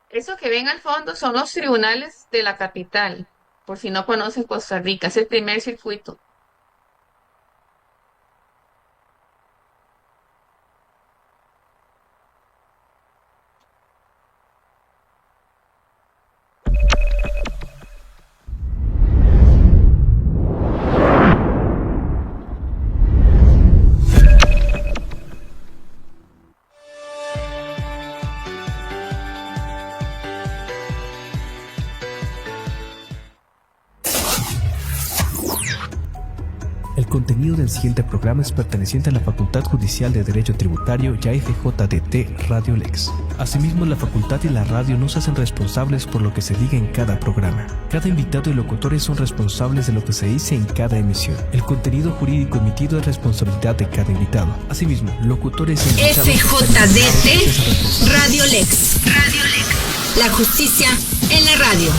Eso que ven al fondo son los tribunales de la capital, por si no conocen Costa Rica, es el primer circuito. El contenido del siguiente programa es perteneciente a la Facultad Judicial de Derecho Tributario y a FJDT Radio Lex. Asimismo, la facultad y la radio no se hacen responsables por lo que se diga en cada programa. Cada invitado y locutores son responsables de lo que se dice en cada emisión. El contenido jurídico emitido es responsabilidad de cada invitado. Asimismo, locutores e invitados... FJDT Radio Lex. Radio Lex. La justicia en la radio.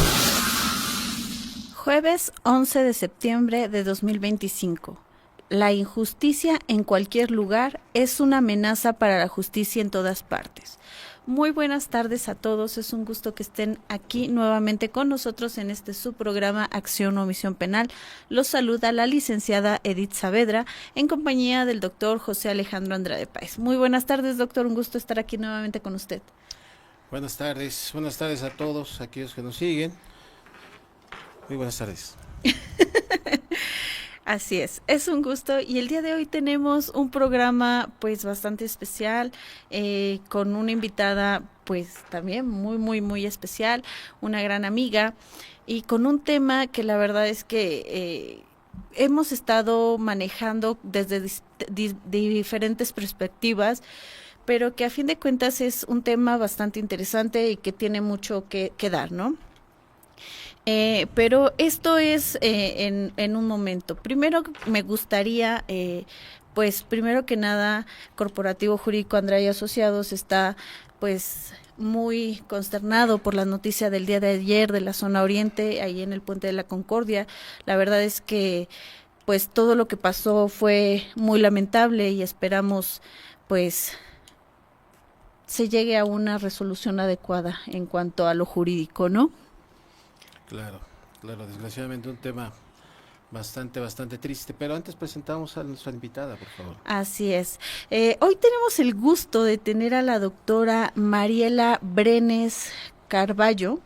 Jueves 11 de septiembre de 2025. La injusticia en cualquier lugar es una amenaza para la justicia en todas partes. Muy buenas tardes a todos, es un gusto que estén aquí nuevamente con nosotros en este subprograma Acción o Omisión Penal. Los saluda la licenciada Edith Saavedra en compañía del doctor José Alejandro Andrade Páez. Muy buenas tardes, doctor, un gusto estar aquí nuevamente con usted. Buenas tardes a todos aquellos que nos siguen. Muy buenas tardes. Así es un gusto y el día de hoy tenemos un programa pues bastante especial con una invitada pues también muy especial, una gran amiga y con un tema que la verdad es que hemos estado manejando desde diferentes perspectivas, pero que a fin de cuentas es un tema bastante interesante y que tiene mucho que dar, ¿no? Pero esto es en un momento. Primero me gustaría, pues primero que nada, Corporativo Jurídico Andrade y Asociados está pues muy consternado por la noticia del día de ayer de la zona oriente, ahí en el Puente de la Concordia. La verdad es que pues todo lo que pasó fue muy lamentable y esperamos pues se llegue a una resolución adecuada en cuanto a lo jurídico, ¿no? Claro, desgraciadamente un tema bastante triste, pero antes presentamos a nuestra invitada, por favor. Así es. Hoy tenemos el gusto de tener a la doctora Mariela Brenes Carballo,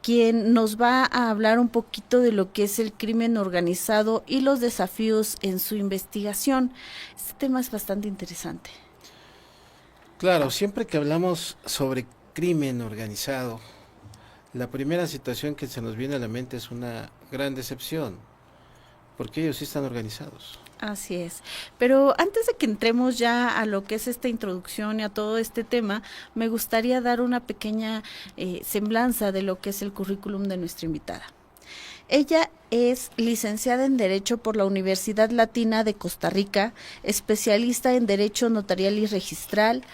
quien nos va a hablar un poquito de lo que es el crimen organizado y los desafíos en su investigación. Este tema es bastante interesante. Claro, siempre que hablamos sobre crimen organizado, la primera situación que se nos viene a la mente es una gran decepción, porque ellos sí están organizados. Así es. Pero antes de que entremos ya a lo que es esta introducción y a todo este tema, me gustaría dar una pequeña semblanza de lo que es el currículum de nuestra invitada. Ella es licenciada en Derecho por la Universidad Latina de Costa Rica, especialista en Derecho Notarial y Registral,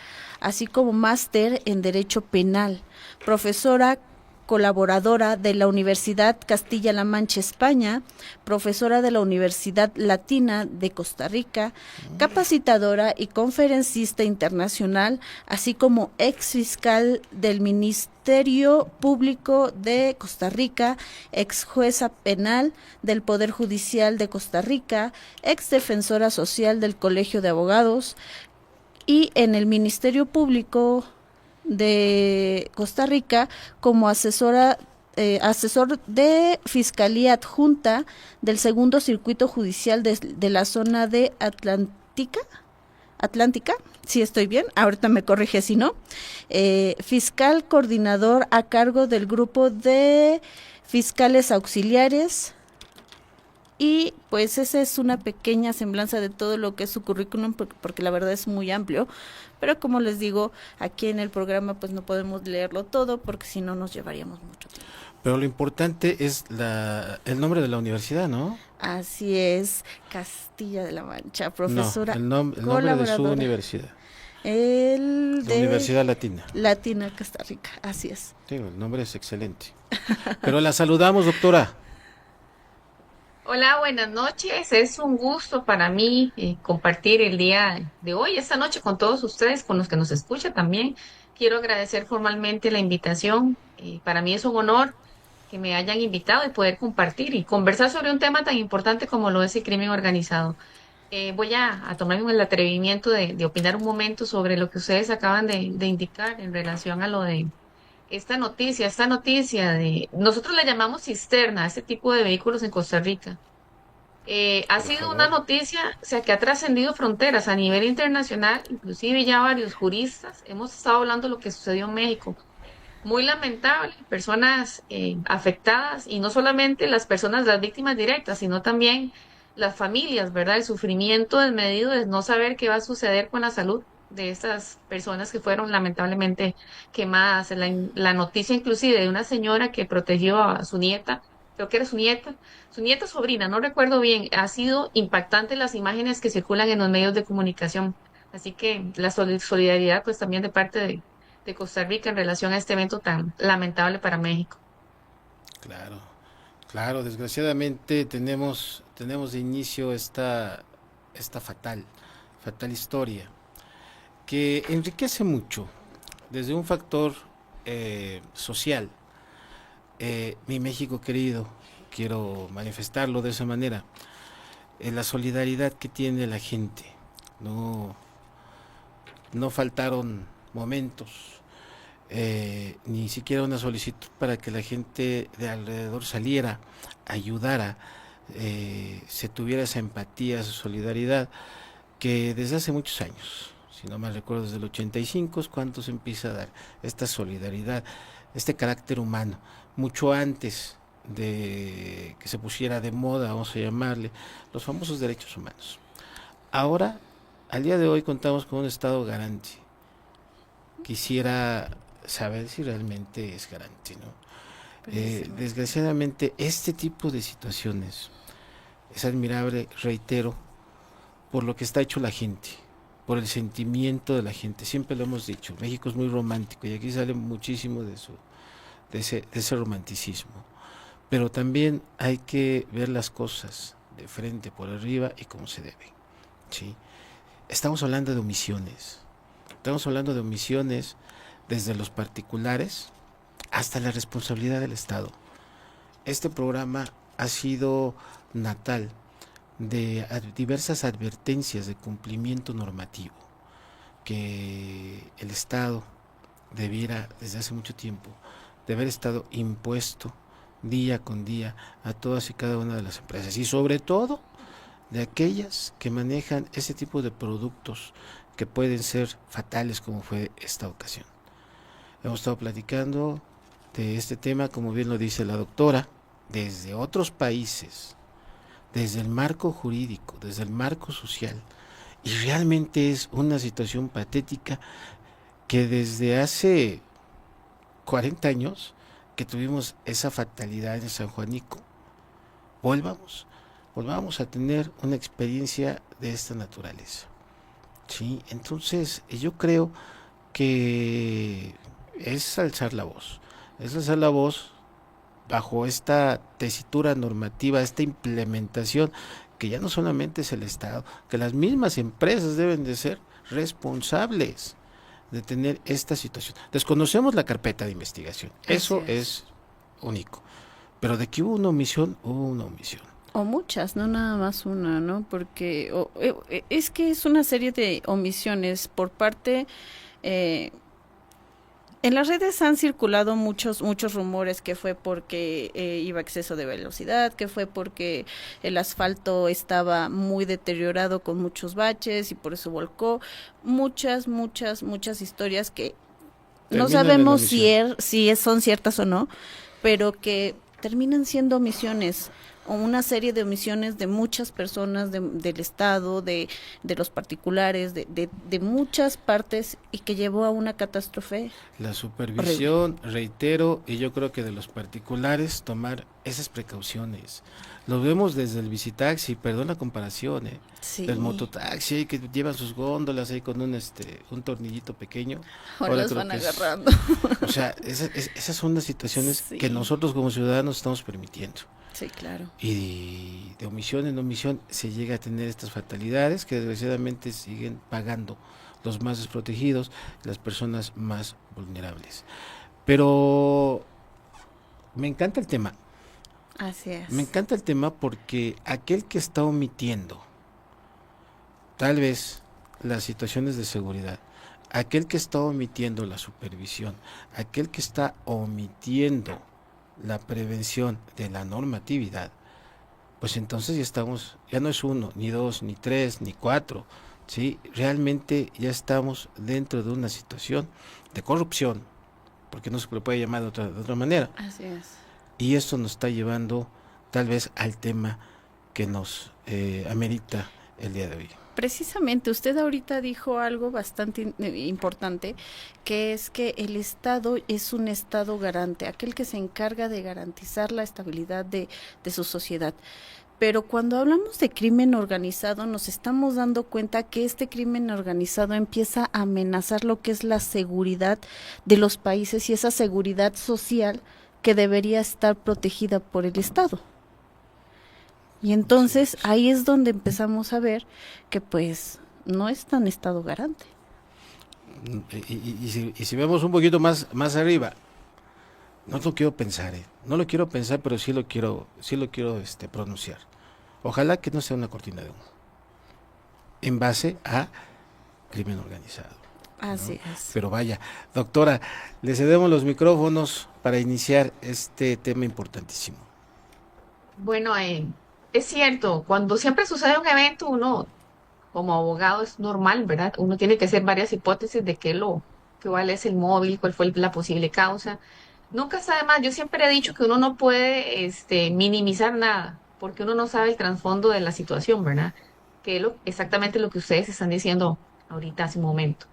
así como máster en Derecho Penal, profesora colaboradora de la Universidad Castilla-La Mancha, España, profesora de la Universidad Latina de Costa Rica, capacitadora y conferencista internacional, así como ex fiscal del Ministerio Público de Costa Rica, ex jueza penal del Poder Judicial de Costa Rica, ex defensora social del Colegio de Abogados y en el Ministerio Público de Costa Rica como asesor de Fiscalía Adjunta del Segundo Circuito Judicial de la zona de Atlántica, si estoy bien, ahorita me corrige si no, fiscal coordinador a cargo del grupo de fiscales auxiliares. Y pues esa es una pequeña semblanza de todo lo que es su currículum, porque la verdad es muy amplio, pero como les digo, aquí en el programa pues no podemos leerlo todo, porque si no nos llevaríamos mucho tiempo. Pero lo importante es el nombre de la universidad, ¿no? Así es, Castilla de la Mancha, profesora no, el nombre de su universidad. El de Universidad Latina. Latina, Costa Rica, así es. Sí, el nombre es excelente. Pero la saludamos, doctora. Hola, buenas noches. Es un gusto para mí compartir el día de hoy, esta noche, con todos ustedes, con los que nos escuchan también. Quiero agradecer formalmente la invitación. Para mí es un honor que me hayan invitado y poder compartir y conversar sobre un tema tan importante como lo es el crimen organizado. Voy a tomarme el atrevimiento de opinar un momento sobre lo que ustedes acaban de indicar en relación a lo de esta noticia de, nosotros le llamamos cisterna, a este tipo de vehículos en Costa Rica. Ha Por sido una favor. noticia, o sea, que ha trascendido fronteras a nivel internacional, inclusive ya varios juristas hemos estado hablando de lo que sucedió en México. Muy lamentable, personas afectadas y no solamente las personas, las víctimas directas, sino también las familias, ¿verdad? El sufrimiento desmedido de no saber qué va a suceder con la salud de estas personas que fueron lamentablemente quemadas. La noticia inclusive de una señora que protegió a su nieta, creo que era su nieta sobrina, no recuerdo bien, ha sido impactante las imágenes que circulan en los medios de comunicación. Así que la solidaridad pues también de parte de Costa Rica en relación a este evento tan lamentable para México. Claro, claro, desgraciadamente tenemos de inicio esta fatal historia, que enriquece mucho desde un factor social. Mi México querido, quiero manifestarlo de esa manera, la solidaridad que tiene la gente. No, no faltaron momentos, ni siquiera una solicitud para que la gente de alrededor saliera, ayudara, se tuviera esa empatía, esa solidaridad, que desde hace muchos años, si no mal recuerdo, desde el 85 es cuando se empieza a dar esta solidaridad, este carácter humano, mucho antes de que se pusiera de moda, vamos a llamarle, los famosos derechos humanos. Ahora, al día de hoy, contamos con un Estado garante. Quisiera saber si realmente es garante, ¿no? Precisamente. Desgraciadamente, este tipo de situaciones es admirable, reitero, por lo que está hecho la gente, por el sentimiento de la gente. Siempre lo hemos dicho, México es muy romántico y aquí sale muchísimo de ese romanticismo. Pero también hay que ver las cosas de frente, por arriba y como se debe. ¿Sí? Estamos hablando de omisiones. Estamos hablando de omisiones desde los particulares hasta la responsabilidad del Estado. Este programa ha sido natal de diversas advertencias de cumplimiento normativo que el Estado debiera desde hace mucho tiempo de haber estado impuesto día con día a todas y cada una de las empresas y sobre todo de aquellas que manejan ese tipo de productos que pueden ser fatales como fue esta ocasión. Hemos estado platicando de este tema, como bien lo dice la doctora, desde otros países, desde el marco jurídico, desde el marco social, y realmente es una situación patética que desde hace 40 años que tuvimos esa fatalidad en San Juanico, volvamos, volvamos a tener una experiencia de esta naturaleza. Sí, entonces yo creo que es alzar la voz bajo esta tesitura normativa, esta implementación, que ya no solamente es el Estado, que las mismas empresas deben de ser responsables de tener esta situación. Desconocemos la carpeta de investigación, Así eso es. es único, pero de que hubo una omisión, hubo una omisión. O muchas, no nada más una, ¿no? Porque es que es una serie de omisiones por parte... eh, en las redes han circulado muchos rumores que fue porque iba a exceso de velocidad, que fue porque el asfalto estaba muy deteriorado con muchos baches y por eso volcó. Muchas historias que no Terminan en sabemos omisión. son ciertas o no, pero que terminan siendo omisiones o una serie de omisiones de muchas personas del Estado, de los particulares, de muchas partes y que llevó a una catástrofe La horrible. supervisión, reitero, y yo creo que de los particulares tomar esas precauciones. Lo vemos desde el visitaxi, perdón la comparación, del Sí, mototaxi que llevan sus góndolas ahí con un tornillito pequeño. ahora Ahora las creo van que es, agarrando. o sea, esas son las situaciones que Sí. nosotros como ciudadanos estamos permitiendo. Sí, claro. Y de omisión en omisión se llega a tener estas fatalidades que desgraciadamente siguen pagando los más desprotegidos, las personas más vulnerables. Pero me encanta el tema. Así es. Me encanta el tema porque aquel que está omitiendo tal vez las situaciones de seguridad, aquel que está omitiendo la supervisión, aquel que está omitiendo la prevención de la normatividad, pues entonces ya no es uno, ni dos, ni tres, ni cuatro, ¿sí? Realmente ya estamos dentro de una situación de corrupción, porque no se le puede llamar de otra manera. Así es. Y esto nos está llevando tal vez al tema que nos amerita el día de hoy. Precisamente, usted ahorita dijo algo bastante importante, que es que el Estado es un Estado garante, aquel que se encarga de garantizar la estabilidad de su sociedad. Pero cuando hablamos de crimen organizado, nos estamos dando cuenta que este crimen organizado empieza a amenazar lo que es la seguridad de los países y esa seguridad social que debería estar protegida por el Estado. Y entonces ahí es donde empezamos a ver que pues no es tan Estado garante. Y si vemos un poquito más arriba, no lo quiero pensar, no lo quiero pensar, pero sí lo quiero pronunciar. Ojalá que no sea una cortina de humo, en base a crimen organizado. Así ¿no? es. Pero vaya, doctora, le cedemos los micrófonos para iniciar este tema importantísimo. Bueno, es cierto, cuando siempre sucede un evento, uno como abogado es normal, ¿verdad? Uno tiene que hacer varias hipótesis de cuál es el móvil, cuál fue la posible causa. Nunca está de más. Yo siempre he dicho que uno no puede, minimizar nada, porque uno no sabe el trasfondo de la situación, ¿verdad? Que es exactamente lo que ustedes están diciendo ahorita hace un momento.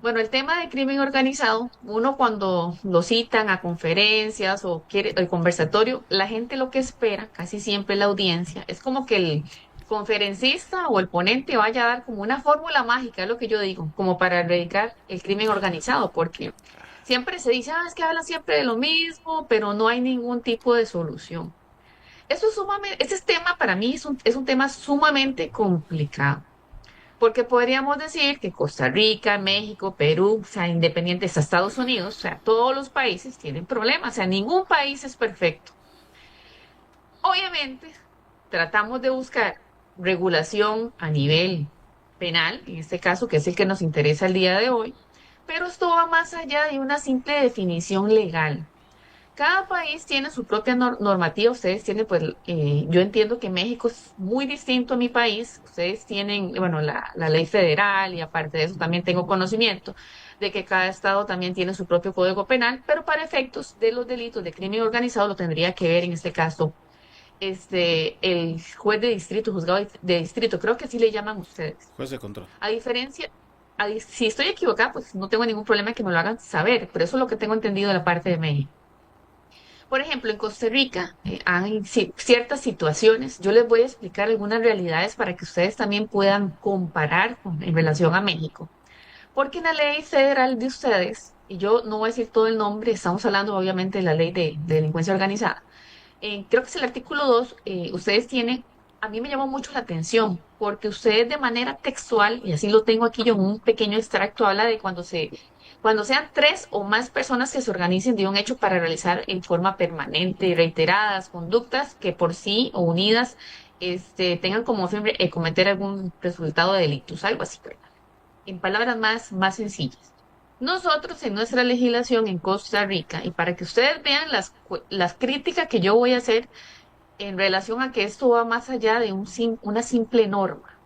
Bueno, el tema de crimen organizado, uno cuando lo citan a conferencias o quiere el conversatorio, la gente lo que espera, casi siempre la audiencia, es como que el conferencista o el ponente vaya a dar como una fórmula mágica, es lo que yo digo, como para erradicar el crimen organizado, porque siempre se dice, es que hablan siempre de lo mismo, pero no hay ningún tipo de solución. Eso es sumamente, ese tema para mí es un tema sumamente complicado. Porque podríamos decir que Costa Rica, México, Perú, o sea, independientes a Estados Unidos, o sea, todos los países tienen problemas, o sea, ningún país es perfecto. Obviamente, tratamos de buscar regulación a nivel penal, en este caso, que es el que nos interesa el día de hoy, pero esto va más allá de una simple definición legal. Cada país tiene su propia normativa. Ustedes tienen, pues, yo entiendo que México es muy distinto a mi país. Ustedes tienen, bueno, la ley federal y aparte de eso también tengo conocimiento de que cada estado también tiene su propio código penal, pero para efectos de los delitos de crimen organizado lo tendría que ver en este caso, el juez de distrito, juzgado de distrito, creo que así le llaman ustedes. Juez de control. A diferencia, si estoy equivocada, pues no tengo ningún problema en que me lo hagan saber, pero eso es lo que tengo entendido de la parte de México. Por ejemplo, en Costa Rica hay ciertas situaciones. Yo les voy a explicar algunas realidades para que ustedes también puedan comparar en relación a México. Porque en la ley federal de ustedes, y yo no voy a decir todo el nombre, estamos hablando obviamente de la ley de delincuencia organizada. Creo que es el artículo 2. Ustedes tienen, a mí me llamó mucho la atención, porque ustedes de manera textual, y así lo tengo aquí yo en un pequeño extracto, habla de cuando sean tres o más personas que se organicen de un hecho para realizar en forma permanente y reiteradas conductas que por sí o unidas tengan como fin cometer algún resultado de delitos, algo así, ¿verdad? En palabras más sencillas. Nosotros en nuestra legislación en Costa Rica, y para que ustedes vean las críticas que yo voy a hacer en relación a que esto va más allá de una simple norma.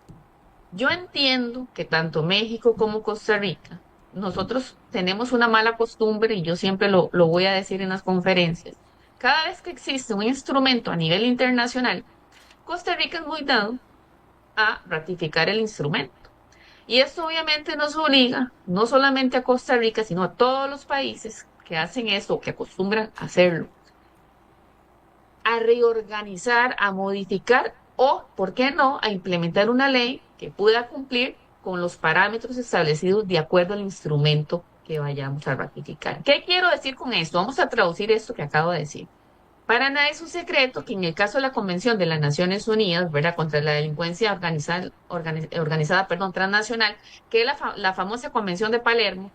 Yo entiendo que tanto México como Costa Rica, nosotros tenemos una mala costumbre, y yo siempre lo voy a decir en las conferencias. Cada vez que existe un instrumento a nivel internacional, Costa Rica es muy dado a ratificar el instrumento. Y esto obviamente nos obliga, no solamente a Costa Rica, sino a todos los países que hacen esto o que acostumbran a hacerlo, a reorganizar, a modificar o, ¿por qué no?, a implementar una ley que pueda cumplir con los parámetros establecidos de acuerdo al instrumento que vayamos a ratificar. ¿Qué quiero decir con esto? Vamos a traducir esto que acabo de decir. Para nadie es un secreto que en el caso de la Convención de las Naciones Unidas, ¿verdad?, contra la delincuencia organizada, perdón, transnacional, que es la famosa Convención de Palermo,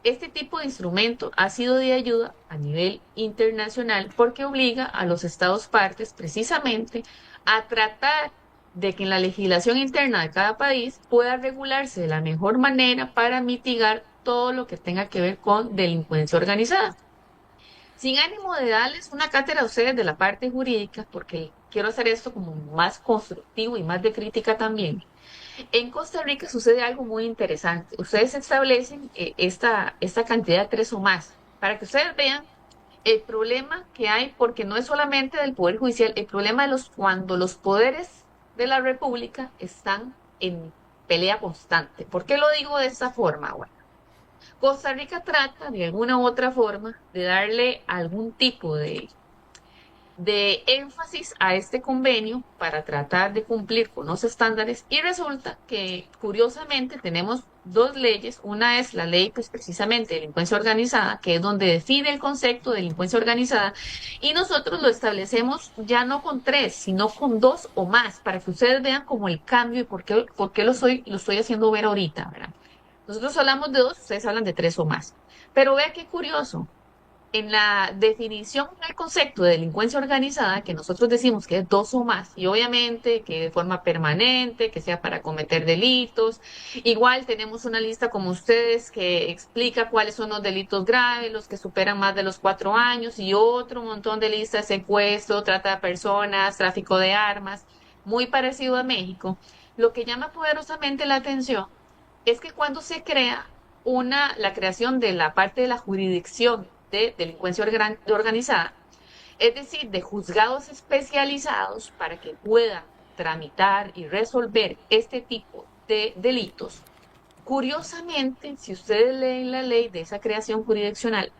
este tipo de instrumento ha sido de ayuda a nivel internacional porque obliga a los estados partes precisamente a tratar de que en la legislación interna de cada país pueda regularse de la mejor manera para mitigar todo lo que tenga que ver con delincuencia organizada. Sin ánimo de darles una cátedra a ustedes de la parte jurídica, porque quiero hacer esto como más constructivo y más de crítica también. En Costa Rica sucede algo muy interesante. Ustedes establecen esta cantidad de 3 o más, para que ustedes vean el problema que hay, porque no es solamente del Poder Judicial, el problema de cuando los poderes de la República están en pelea constante. ¿Por qué lo digo de esta forma? Bueno, Costa Rica trata de alguna u otra forma de darle algún tipo de énfasis a este convenio para tratar de cumplir con los estándares y resulta que curiosamente tenemos dos leyes. Una es la ley pues precisamente de delincuencia organizada, que es donde define el concepto de delincuencia organizada y nosotros lo establecemos ya no con 3, sino con 2 o más, para que ustedes vean como el cambio y por qué lo estoy haciendo ver ahorita, ¿verdad? Nosotros hablamos de 2, ustedes hablan de 3 o más. Pero vea qué curioso, en la definición del concepto de delincuencia organizada, que nosotros decimos que es 2 o más, y obviamente que de forma permanente, que sea para cometer delitos, igual tenemos una lista como ustedes que explica cuáles son los delitos graves, los que superan más de los 4 años, y otro montón de listas, secuestro, trata de personas, tráfico de armas, muy parecido a México. Lo que llama poderosamente la atención es que cuando se crea la creación de la parte de la jurisdicción de delincuencia organizada, es decir, de juzgados especializados para que puedan tramitar y resolver este tipo de delitos. Curiosamente, si ustedes leen la ley de esa creación jurisdiccional,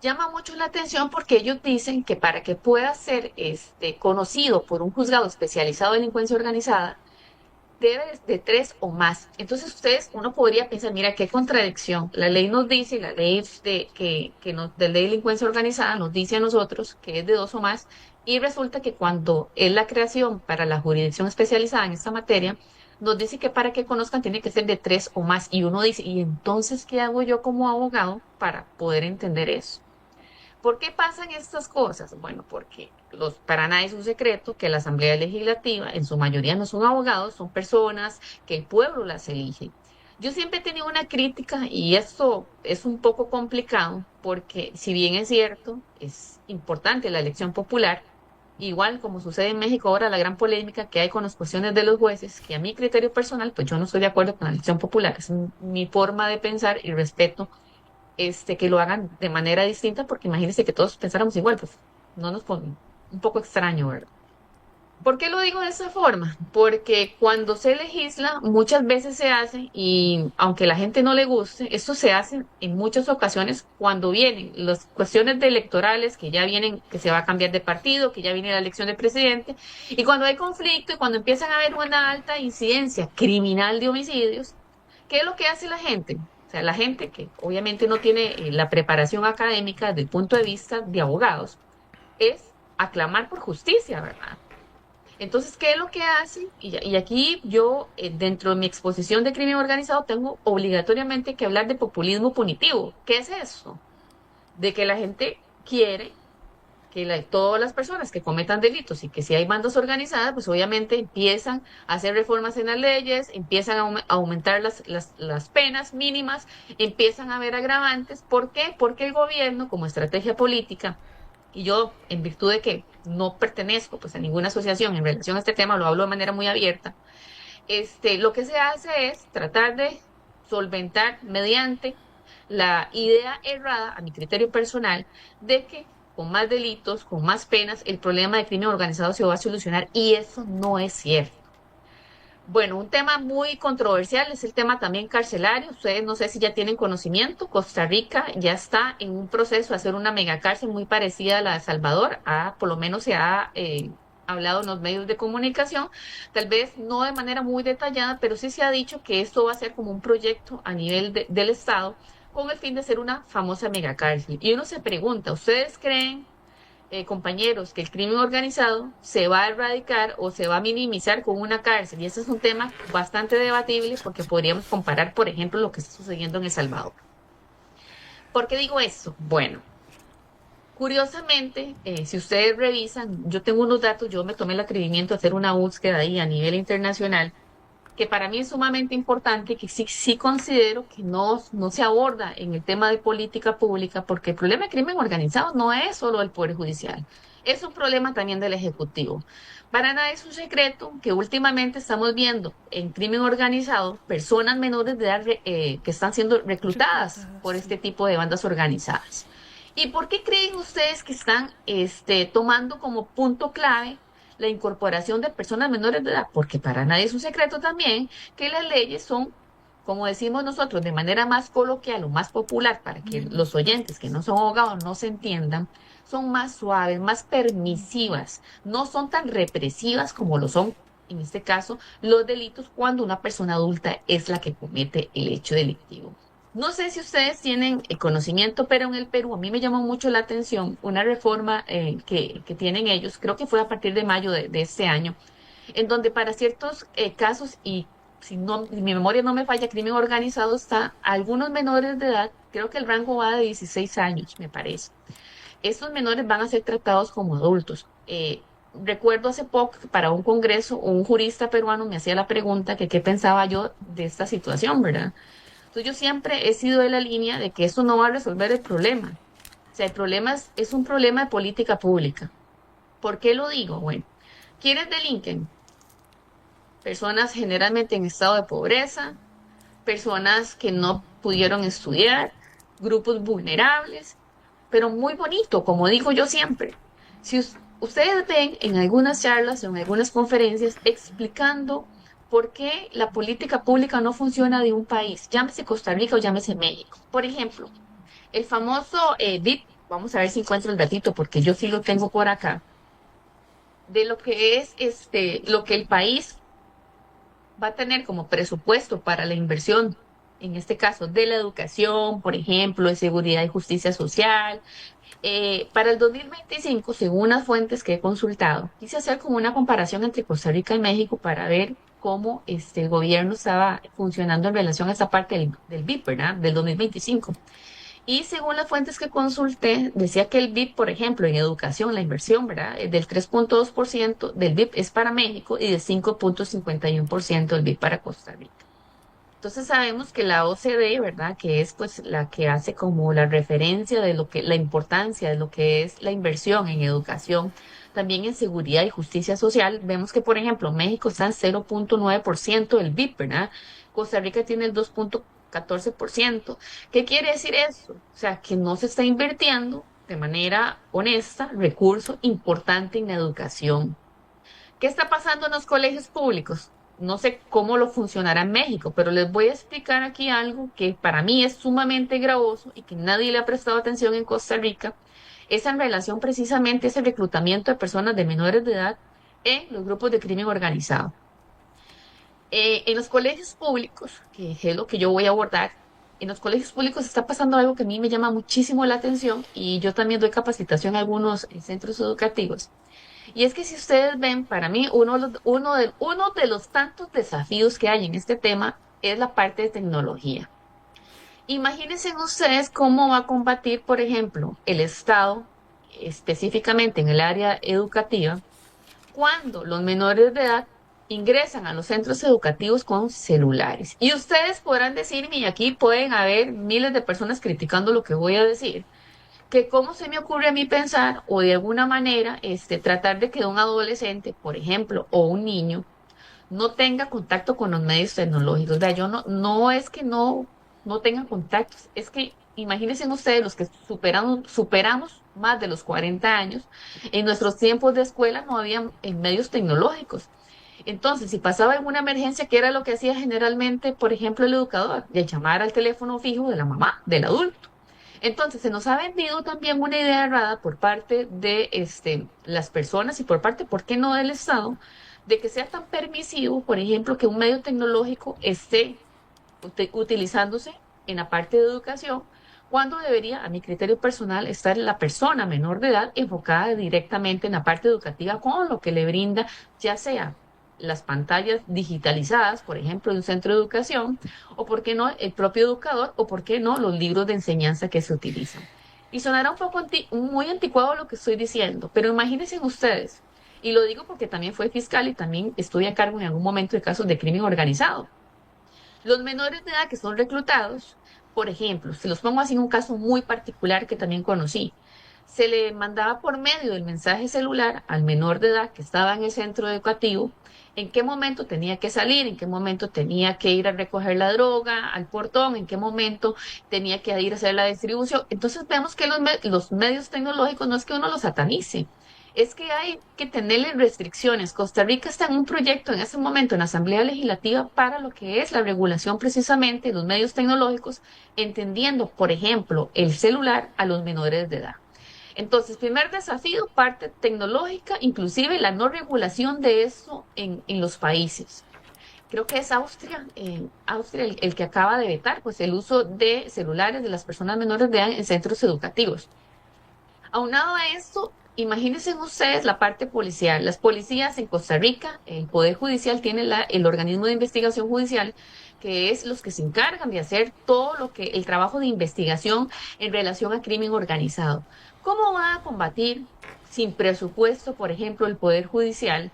llama mucho la atención porque ellos dicen que para que pueda ser conocido por un juzgado especializado en delincuencia organizada, debe de 3 o más. Entonces uno podría pensar, mira, qué contradicción. La ley nos dice, la ley de ley de delincuencia organizada nos dice a nosotros que es de 2 o más, y resulta que cuando es la creación para la jurisdicción especializada en esta materia, nos dice que para que conozcan tiene que ser de 3 o más. Y uno dice, ¿y entonces qué hago yo como abogado para poder entender eso? ¿Por qué pasan estas cosas? Bueno, porque para nadie es un secreto que la Asamblea Legislativa, en su mayoría no son abogados, son personas que el pueblo las elige. Yo siempre he tenido una crítica y esto es un poco complicado porque si bien es cierto, es importante la elección popular, igual como sucede en México ahora la gran polémica que hay con las cuestiones de los jueces, que a mi criterio personal, pues yo no estoy de acuerdo con la elección popular, es mi forma de pensar y respeto que lo hagan de manera distinta, porque imagínense que todos pensáramos igual, pues no nos pone un poco extraño, ¿verdad? ¿Por qué lo digo de esa forma? Porque cuando se legisla, muchas veces se hace, y aunque la gente no le guste, esto se hace en muchas ocasiones cuando vienen las cuestiones de electorales, que ya vienen, que se va a cambiar de partido, que ya viene la elección de presidente, y cuando hay conflicto y cuando empiezan a haber una alta incidencia criminal de homicidios, ¿qué es lo que hace la gente? O sea, la gente que obviamente no tiene la preparación académica desde el punto de vista de abogados, es aclamar por justicia, ¿verdad? Entonces, ¿qué es lo que hacen? Y aquí yo, dentro de mi exposición de crimen organizado, tengo obligatoriamente que hablar de populismo punitivo. ¿Qué es eso? De que la gente quiere que todas las personas que cometan delitos y que si hay bandas organizadas, pues obviamente empiezan a hacer reformas en las leyes, empiezan a aumentar las penas mínimas, empiezan a haber agravantes. ¿Por qué? Porque el gobierno, como estrategia política, y yo, en virtud de que no pertenezco pues a ninguna asociación en relación a este tema, lo hablo de manera muy abierta, lo que se hace es tratar de solventar mediante la idea errada, a mi criterio personal, de que con más delitos, con más penas, el problema de crimen organizado se va a solucionar, y eso no es cierto. Bueno, un tema muy controversial es el tema también carcelario. Ustedes no sé si ya tienen conocimiento, Costa Rica ya está en un proceso de hacer una megacárcel muy parecida a la de Salvador. Por lo menos se ha hablado en los medios de comunicación, tal vez no de manera muy detallada, pero sí se ha dicho que esto va a ser como un proyecto a nivel del Estado con el fin de ser una famosa megacárcel. Y uno se pregunta, ¿ustedes creen compañeros, que el crimen organizado se va a erradicar o se va a minimizar con una cárcel. Y ese es un tema bastante debatible porque podríamos comparar, por ejemplo, lo que está sucediendo en El Salvador. ¿Por qué digo esto? Bueno, curiosamente, si ustedes revisan, yo tengo unos datos, yo me tomé el atrevimiento de hacer una búsqueda ahí a nivel internacional que para mí es sumamente importante, que sí considero que no se aborda en el tema de política pública, porque el problema de crimen organizado no es solo del Poder Judicial, es un problema también del Ejecutivo. Para nada es un secreto que últimamente estamos viendo en crimen organizado personas menores de edad que están siendo reclutadas por Sí. este tipo de bandas organizadas. ¿Y por qué creen ustedes que están tomando como punto clave la incorporación de personas menores de edad? Porque para nadie es un secreto también que las leyes son, como decimos nosotros, de manera más coloquial o más popular, para que los oyentes que no son abogados no se entiendan, son más suaves, más permisivas, no son tan represivas como lo son, en este caso, los delitos cuando una persona adulta es la que comete el hecho delictivo. No sé si ustedes tienen conocimiento, pero en el Perú a mí me llamó mucho la atención una reforma que tienen ellos, creo que fue a partir de mayo de este año, en donde para ciertos casos, y si mi memoria no me falla, crimen organizado está, algunos menores de edad, creo que el rango va de 16 años, me parece. Estos menores van a ser tratados como adultos. Recuerdo hace poco que para un congreso un jurista peruano me hacía la pregunta que qué pensaba yo de esta situación, ¿verdad? Entonces yo siempre he sido de la línea de que eso no va a resolver el problema. O sea, el problema es un problema de política pública. ¿Por qué lo digo? Bueno, ¿quiénes delinquen? Personas generalmente en estado de pobreza, personas que no pudieron estudiar, grupos vulnerables, pero muy bonito, como digo yo siempre. Si ustedes ven en algunas charlas o en algunas conferencias explicando por qué la política pública no funciona de un país, llámese Costa Rica o llámese México. Por ejemplo, el famoso BIP, vamos a ver si encuentro el datito porque yo sí lo tengo por acá, de lo que es lo que el país va a tener como presupuesto para la inversión, en este caso de la educación, por ejemplo, de seguridad y justicia social. Para el 2025, según unas fuentes que he consultado, quise hacer como una comparación entre Costa Rica y México para ver cómo el gobierno estaba funcionando en relación a esta parte del BIP, ¿verdad? Del 2025. Y según las fuentes que consulté, decía que el BIP, por ejemplo, en educación, la inversión, ¿verdad? Del 3,2% del BIP es para México y del 5,51% del BIP para Costa Rica. Entonces sabemos que la OCDE, ¿verdad? Que es pues la que hace como la referencia de lo que, la importancia de lo que es la inversión en educación, también en seguridad y justicia social. Vemos que, por ejemplo, México está en 0,9% del BIP, ¿verdad? Costa Rica tiene el 2,14%. ¿Qué quiere decir eso? O sea, que no se está invirtiendo de manera honesta recurso importante en la educación. ¿Qué está pasando en los colegios públicos? No sé cómo lo funcionará en México, pero les voy a explicar aquí algo que para mí es sumamente gravoso y que nadie le ha prestado atención en Costa Rica. Es en relación precisamente a ese reclutamiento de personas de menores de edad en los grupos de crimen organizado. En los colegios públicos, que es lo que yo voy a abordar, en los colegios públicos está pasando algo que a mí me llama muchísimo la atención y yo también doy capacitación a algunos centros educativos. Y es que si ustedes ven, para mí uno de los tantos desafíos que hay en este tema es la parte de tecnología. Imagínense ustedes cómo va a combatir, por ejemplo, el Estado, específicamente en el área educativa, cuando los menores de edad ingresan a los centros educativos con celulares. Y ustedes podrán decirme, y aquí pueden haber miles de personas criticando lo que voy a decir, que cómo se me ocurre a mí pensar o de alguna manera tratar de que un adolescente, por ejemplo, o un niño, no tenga contacto con los medios tecnológicos. O sea, yo no es que no tengan contactos, es que imagínense ustedes los que superamos más de los 40 años, en nuestros tiempos de escuela no había medios tecnológicos. Entonces, si pasaba alguna emergencia, ¿qué era lo que hacía generalmente, por ejemplo, el educador? De llamar al teléfono fijo de la mamá, del adulto. Entonces, se nos ha vendido también una idea errada por parte de las personas y por parte, ¿por qué no del Estado? De que sea tan permisivo, por ejemplo, que un medio tecnológico esté utilizándose en la parte de educación cuando debería, a mi criterio personal, estar la persona menor de edad enfocada directamente en la parte educativa con lo que le brinda, ya sea las pantallas digitalizadas, por ejemplo, de un centro de educación, o por qué no el propio educador, o por qué no los libros de enseñanza que se utilizan. Y sonará un poco muy anticuado lo que estoy diciendo, pero imagínense ustedes, y lo digo porque también fui fiscal y también estuve a cargo en algún momento de casos de crimen organizado. Los menores de edad que son reclutados, por ejemplo, se los pongo así en un caso muy particular que también conocí, se le mandaba por medio del mensaje celular al menor de edad que estaba en el centro educativo en qué momento tenía que salir, en qué momento tenía que ir a recoger la droga al portón, en qué momento tenía que ir a hacer la distribución. Entonces vemos que los medios tecnológicos no es que uno los satanice, es que hay que tenerle restricciones. Costa Rica está en un proyecto en ese momento en la Asamblea Legislativa para lo que es la regulación precisamente de los medios tecnológicos, entendiendo, por ejemplo, el celular a los menores de edad. Entonces, primer desafío, parte tecnológica, inclusive la no regulación de eso en los países. Creo que es Austria el que acaba de vetar pues, el uso de celulares de las personas menores de edad en centros educativos. Aunado a esto, imagínense ustedes la parte policial. Las policías en Costa Rica, el Poder Judicial tiene el organismo de investigación judicial, que es los que se encargan de hacer todo lo que el trabajo de investigación en relación a crimen organizado. ¿Cómo va a combatir sin presupuesto, por ejemplo, el Poder Judicial,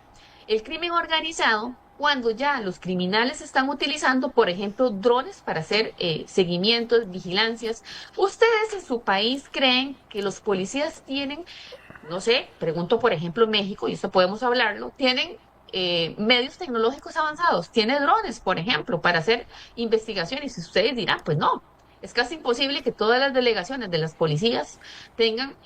el crimen organizado cuando ya los criminales están utilizando, por ejemplo, drones para hacer seguimientos, vigilancias? ¿Ustedes en su país creen que los policías tienen, no sé, pregunto por ejemplo México, y eso podemos hablarlo, tienen medios tecnológicos avanzados, tiene drones, por ejemplo, para hacer investigaciones? Y ustedes dirán, pues no, es casi imposible que todas las delegaciones de las policías tengan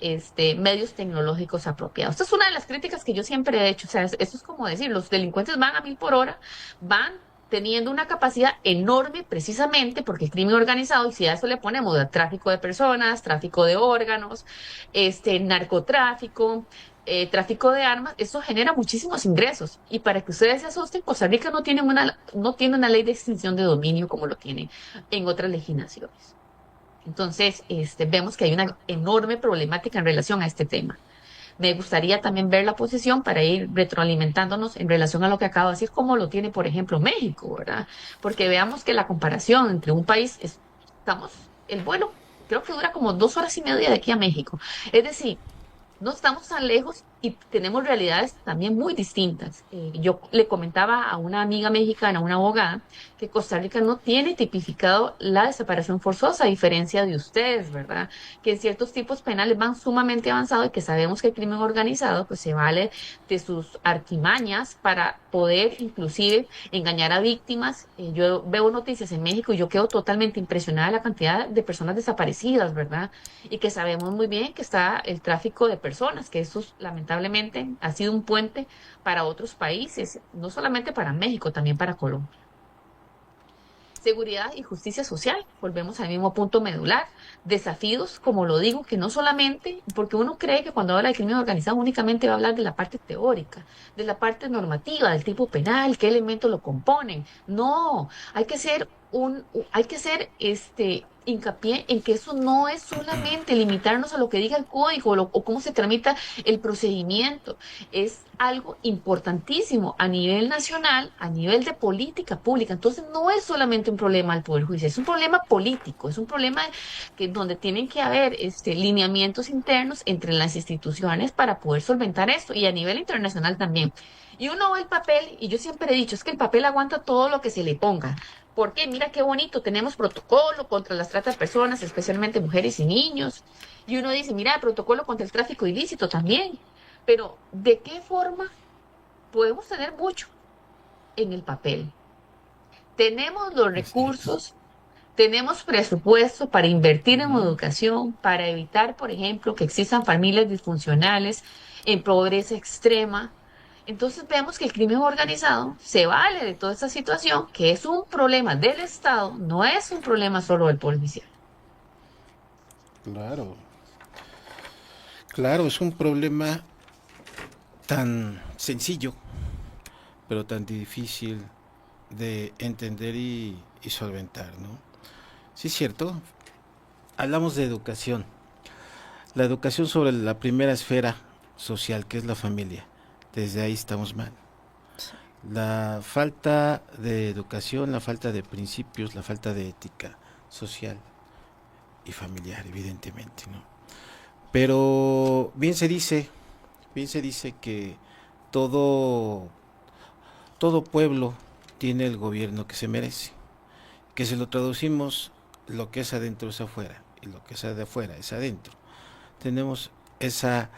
medios tecnológicos apropiados. Esta es una de las críticas que yo siempre he hecho. O sea, esto es como decir, los delincuentes van a 1000 por hora, van teniendo una capacidad enorme precisamente porque el crimen organizado, y si a eso le ponemos tráfico de personas, tráfico de órganos, narcotráfico, tráfico de armas, eso genera muchísimos ingresos. Y para que ustedes se asusten, Costa Rica no tiene una ley de extinción de dominio como lo tiene en otras legislaciones. Entonces, vemos que hay una enorme problemática en relación a este tema. Me gustaría también ver la posición para ir retroalimentándonos en relación a lo que acabo de decir, como lo tiene, por ejemplo, México, ¿verdad? Porque veamos que la comparación entre un país, el vuelo creo que dura como 2 horas y media de aquí a México. Es decir, no estamos tan lejos y tenemos realidades también muy distintas. Yo le comentaba a una amiga mexicana, una abogada, que Costa Rica no tiene tipificado la desaparición forzosa, a diferencia de ustedes, ¿verdad? Que en ciertos tipos penales van sumamente avanzados y que sabemos que el crimen organizado pues se vale de sus artimañas para poder inclusive engañar a víctimas. Yo veo noticias en México y yo quedo totalmente impresionada de la cantidad de personas desaparecidas, ¿verdad? Y que sabemos muy bien que está el tráfico de personas, que eso lamentablemente ha sido un puente para otros países, no solamente para México, también para Colombia. Seguridad y justicia social, volvemos al mismo punto medular. Desafíos, como lo digo, que no solamente, porque uno cree que cuando habla de crimen organizado únicamente va a hablar de la parte teórica, de la parte normativa, del tipo penal, qué elementos lo componen. No, hay que ser hincapié en que eso no es solamente limitarnos a lo que diga el código o cómo se tramita el procedimiento. Es algo importantísimo a nivel nacional, a nivel de política pública. Entonces no es solamente un problema del Poder Judicial, es un problema político, es un problema donde tienen que haber lineamientos internos entre las instituciones para poder solventar esto, y a nivel internacional también. Y uno ve el papel, y yo siempre he dicho, es que el papel aguanta todo lo que se le ponga. Porque mira qué bonito, tenemos protocolo contra las trata de personas, especialmente mujeres y niños. Y uno dice, mira, protocolo contra el tráfico ilícito también. Pero, ¿de qué forma podemos tener mucho en el papel? Tenemos los recursos, tenemos presupuesto para invertir en educación, para evitar, por ejemplo, que existan familias disfuncionales en pobreza extrema. Entonces vemos que el crimen organizado se vale de toda esta situación, que es un problema del Estado, no es un problema solo del policía. Claro, claro, es un problema tan sencillo, pero tan difícil de entender y solventar, ¿no? Sí, es cierto, hablamos de educación. La educación sobre la primera esfera social, que es la familia. Desde ahí estamos mal. La falta de educación, la falta de principios, la falta de ética social y familiar, evidentemente, ¿no? Pero bien se dice que todo, todo pueblo tiene el gobierno que se merece, que si lo traducimos, lo que es adentro es afuera y lo que es de afuera es adentro. Tenemos esa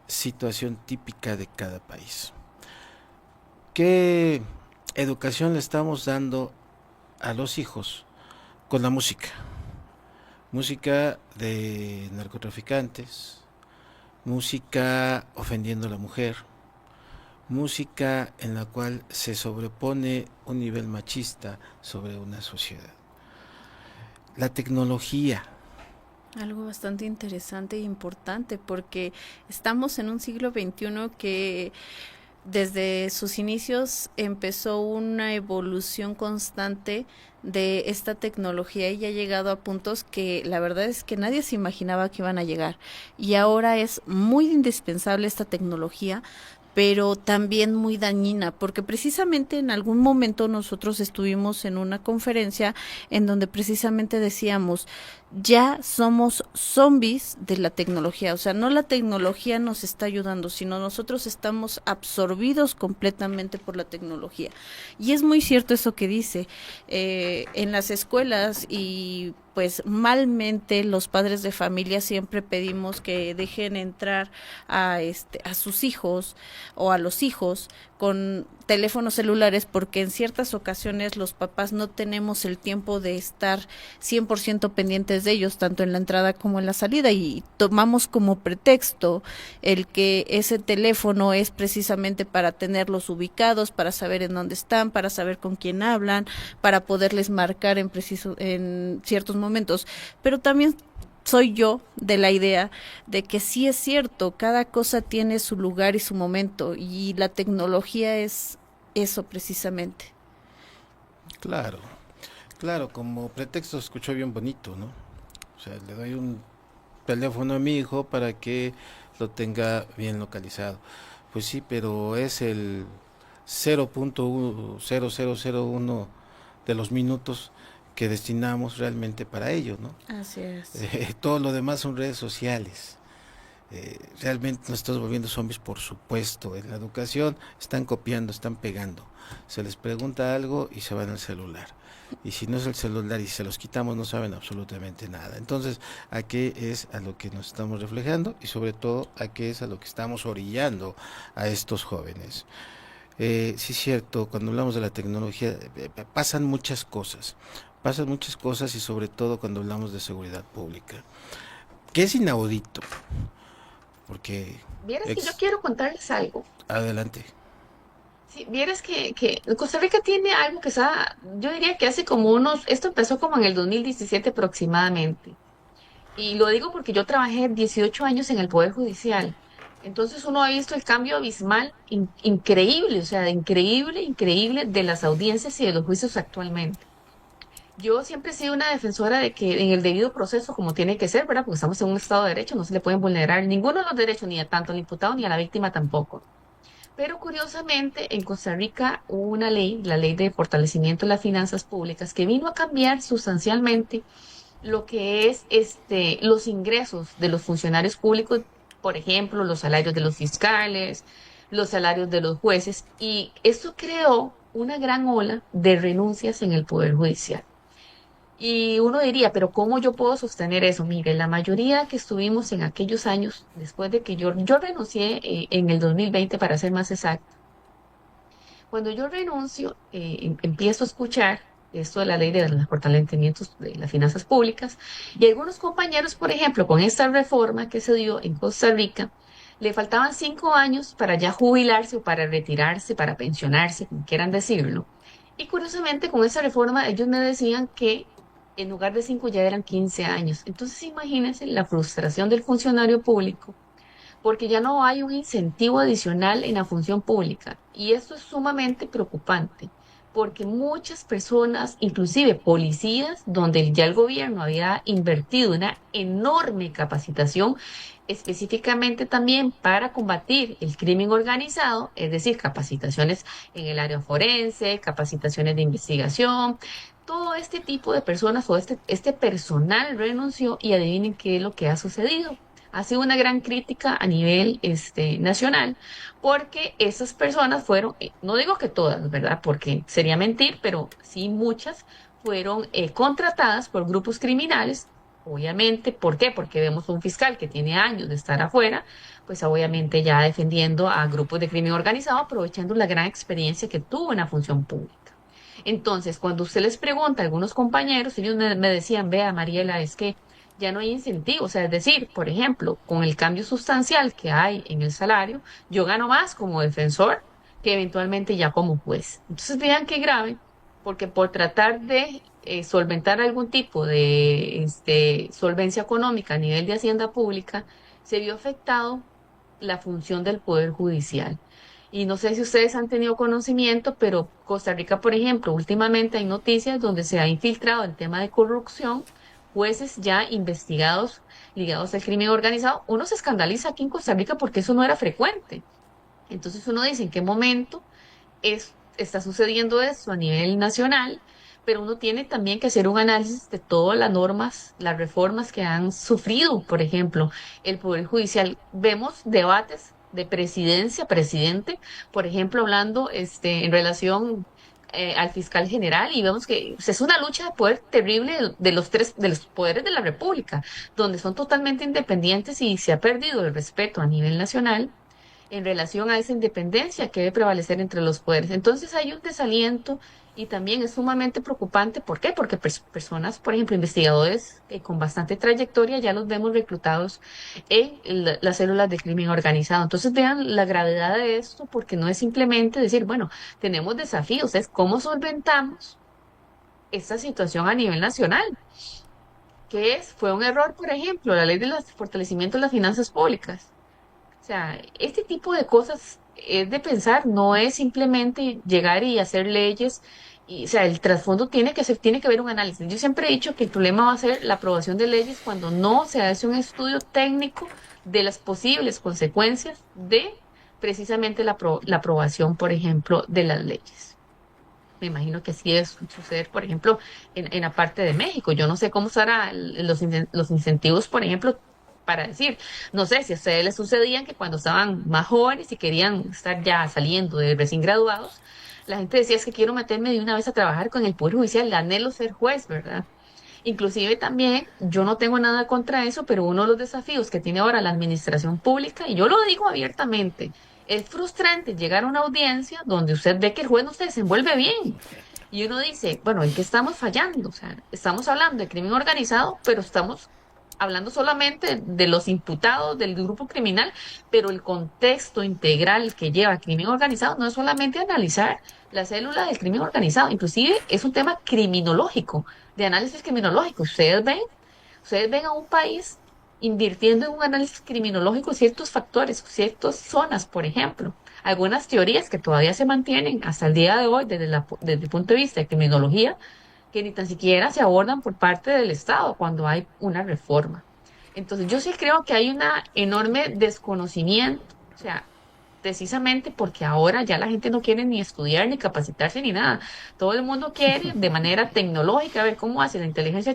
situación típica de cada país. ¿Qué educación le estamos dando a los hijos con la música? Música de narcotraficantes, música ofendiendo a la mujer, música en la cual se sobrepone un nivel machista sobre una sociedad. La tecnología. Algo bastante interesante e importante, porque estamos en un siglo XXI que desde sus inicios empezó una evolución constante de esta tecnología y ha llegado a puntos que la verdad es que nadie se imaginaba que iban a llegar. Y ahora es muy indispensable esta tecnología, pero también muy dañina, porque precisamente en algún momento nosotros estuvimos en una conferencia en donde precisamente decíamos, ya somos zombies de la tecnología, o sea, no la tecnología nos está ayudando, sino nosotros estamos absorbidos completamente por la tecnología. Y es muy cierto eso que dice, en las escuelas y pues malmente los padres de familia siempre pedimos que dejen entrar a sus hijos o a los hijos con teléfonos celulares, porque en ciertas ocasiones los papás no tenemos el tiempo de estar 100% pendientes de ellos, tanto en la entrada como en la salida, y tomamos como pretexto el que ese teléfono es precisamente para tenerlos ubicados, para saber en dónde están, para saber con quién hablan, para poderles marcar en ciertos momentos, pero también soy yo de la idea de que sí es cierto, cada cosa tiene su lugar y su momento, y la tecnología es eso precisamente. Claro, claro, como pretexto escuchó bien bonito, ¿no? O sea, le doy un teléfono a mi hijo para que lo tenga bien localizado. Pues sí, pero es el 0.0001 de los minutos que destinamos realmente para ello, ¿no? Así es. Todo lo demás son redes sociales. Realmente nos estamos volviendo zombies, por supuesto. En la educación están copiando, están pegando. Se les pregunta algo y se van al celular. Y si no es el celular y se los quitamos, no saben absolutamente nada. Entonces, ¿a qué es a lo que nos estamos reflejando? Y sobre todo, ¿a qué es a lo que estamos orillando a estos jóvenes? Sí es cierto, cuando hablamos de la tecnología, pasan muchas cosas. Pasan muchas cosas, y sobre todo cuando hablamos de seguridad pública, que es inaudito, porque... Vieras que yo quiero contarles algo. Adelante. Sí, vieras que Costa Rica tiene algo que está, yo diría que hace como esto empezó como en el 2017 aproximadamente. Y lo digo porque yo trabajé 18 años en el Poder Judicial. Entonces uno ha visto el cambio abismal, increíble, o sea, increíble, increíble de las audiencias y de los juicios actualmente. Yo siempre he sido una defensora de que en el debido proceso, como tiene que ser, ¿verdad? Porque estamos en un Estado de Derecho, no se le pueden vulnerar ninguno de los derechos, ni a tanto al imputado ni a la víctima tampoco. Pero curiosamente, en Costa Rica hubo una ley, la Ley de Fortalecimiento de las Finanzas Públicas, que vino a cambiar sustancialmente lo que es los ingresos de los funcionarios públicos, por ejemplo, los salarios de los fiscales, los salarios de los jueces, y eso creó una gran ola de renuncias en el Poder Judicial. Y uno diría, pero ¿cómo yo puedo sostener eso? Mire, la mayoría que estuvimos en aquellos años, después de que yo renuncié en el 2020, para ser más exacto, cuando yo renuncio, empiezo a escuchar esto de la ley de los fortalecimientos de las finanzas públicas, y algunos compañeros, por ejemplo, con esta reforma que se dio en Costa Rica, le faltaban 5 años para ya jubilarse o para retirarse, para pensionarse, como quieran decirlo. Y curiosamente, con esa reforma, ellos me decían que en lugar de 5 ya eran 15 años. Entonces, imagínense la frustración del funcionario público, porque ya no hay un incentivo adicional en la función pública. Y esto es sumamente preocupante, porque muchas personas, inclusive policías, donde ya el gobierno había invertido una enorme capacitación específicamente también para combatir el crimen organizado, es decir, capacitaciones en el área forense, capacitaciones de investigación, todo este tipo de personas o este personal renunció y adivinen qué es lo que ha sucedido. Ha sido una gran crítica a nivel nacional porque esas personas fueron, no digo que todas, ¿verdad? Porque sería mentir, pero sí muchas fueron contratadas por grupos criminales. Obviamente, ¿por qué? Porque vemos un fiscal que tiene años de estar afuera, pues obviamente ya defendiendo a grupos de crimen organizado, aprovechando la gran experiencia que tuvo en la función pública. Entonces, cuando usted les pregunta a algunos compañeros, ellos me decían, vea, Mariela, es que ya no hay incentivos. O sea, es decir, por ejemplo, con el cambio sustancial que hay en el salario, yo gano más como defensor que eventualmente ya como juez. Entonces, vean qué grave, porque por tratar de solventar algún tipo de solvencia económica a nivel de hacienda pública, se vio afectado la función del Poder Judicial. Y no sé si ustedes han tenido conocimiento, pero Costa Rica, por ejemplo, últimamente hay noticias donde se ha infiltrado el tema de corrupción, jueces ya investigados ligados al crimen organizado. Uno se escandaliza aquí en Costa Rica porque eso no era frecuente. Entonces uno dice en qué momento está sucediendo esto a nivel nacional, pero uno tiene también que hacer un análisis de todas las normas, las reformas que han sufrido, por ejemplo, el Poder Judicial. Vemos debates de presidencia, presidente, por ejemplo, hablando en relación al fiscal general y vemos que es una lucha de poder terrible de los de los poderes de la República, donde son totalmente independientes y se ha perdido el respeto a nivel nacional en relación a esa independencia que debe prevalecer entre los poderes. Entonces hay un desaliento y también es sumamente preocupante. ¿Por qué? Porque personas, por ejemplo, investigadores con bastante trayectoria, ya los vemos reclutados en las células de crimen organizado. Entonces vean la gravedad de esto, porque no es simplemente decir, bueno, tenemos desafíos, es cómo solventamos esta situación a nivel nacional. ¿Qué es? Fue un error, por ejemplo, la ley de fortalecimiento de las finanzas públicas. O sea, este tipo de cosas es de pensar, no es simplemente llegar y hacer leyes. Y, o sea, el trasfondo tiene que haber un análisis. Yo siempre he dicho que el problema va a ser la aprobación de leyes cuando no se hace un estudio técnico de las posibles consecuencias de precisamente la aprobación, por ejemplo, de las leyes. Me imagino que así es suceder, por ejemplo, en la parte de México. Yo no sé cómo serán los incentivos, por ejemplo, para decir, no sé si a ustedes les sucedían que cuando estaban más jóvenes y querían estar ya saliendo de recién graduados, la gente decía, es que quiero meterme de una vez a trabajar con el Poder Judicial, anhelo ser juez, ¿verdad? Inclusive también, yo no tengo nada contra eso, pero uno de los desafíos que tiene ahora la administración pública, y yo lo digo abiertamente, es frustrante llegar a una audiencia donde usted ve que el juez no se desenvuelve bien. Y uno dice, bueno, ¿en qué estamos fallando? O sea, estamos hablando de crimen organizado, pero estamos hablando solamente de los imputados del grupo criminal, pero el contexto integral que lleva crimen organizado no es solamente analizar la célula del crimen organizado, inclusive es un tema criminológico, de análisis criminológico. Ustedes ven a un país invirtiendo en un análisis criminológico ciertos factores, ciertas zonas, por ejemplo, algunas teorías que todavía se mantienen hasta el día de hoy desde el punto de vista de criminología, que ni tan siquiera se abordan por parte del Estado cuando hay una reforma. Entonces, yo sí creo que hay un enorme desconocimiento, o sea, precisamente porque ahora ya la gente no quiere ni estudiar, ni capacitarse, ni nada. Todo el mundo quiere de manera tecnológica ver cómo hace la inteligencia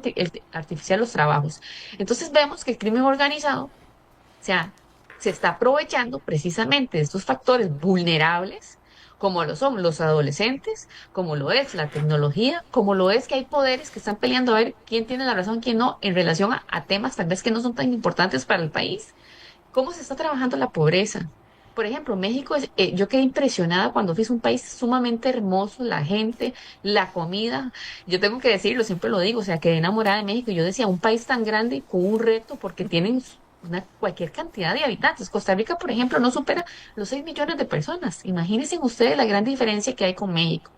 artificial los trabajos. Entonces vemos que el crimen organizado, o sea, se está aprovechando precisamente de estos factores vulnerables, como lo son los adolescentes, como lo es la tecnología, como lo es que hay poderes que están peleando a ver quién tiene la razón, quién no, en relación a temas tal vez que no son tan importantes para el país. ¿Cómo se está trabajando la pobreza? Por ejemplo, México, yo quedé impresionada cuando fui, es un país sumamente hermoso, la gente, la comida. Yo tengo que decirlo, siempre lo digo, o sea, quedé enamorada de México. Yo decía, un país tan grande con un reto porque tienen cualquier cantidad de habitantes. Costa Rica, por ejemplo, no supera los 6 millones de personas. Imagínense ustedes la gran diferencia que hay con México.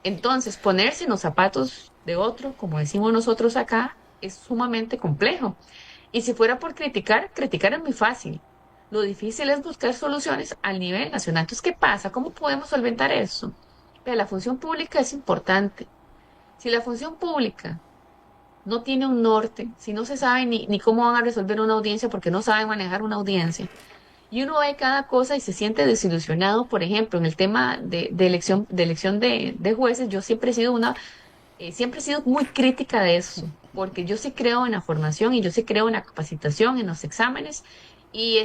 Entonces, ponerse en los zapatos de otro, como decimos nosotros acá, es sumamente complejo. Y si fuera por criticar, criticar es muy fácil. Lo difícil es buscar soluciones al nivel nacional. Entonces, ¿qué pasa? ¿Cómo podemos solventar eso? Vea, la función pública es importante. Si la función pública no tiene un norte, si no se sabe ni cómo van a resolver una audiencia porque no saben manejar una audiencia, y uno ve cada cosa y se siente desilusionado, por ejemplo, en el tema de elección de jueces, yo siempre he sido muy crítica de eso, porque yo sí creo en la formación y yo sí creo en la capacitación, en los exámenes, y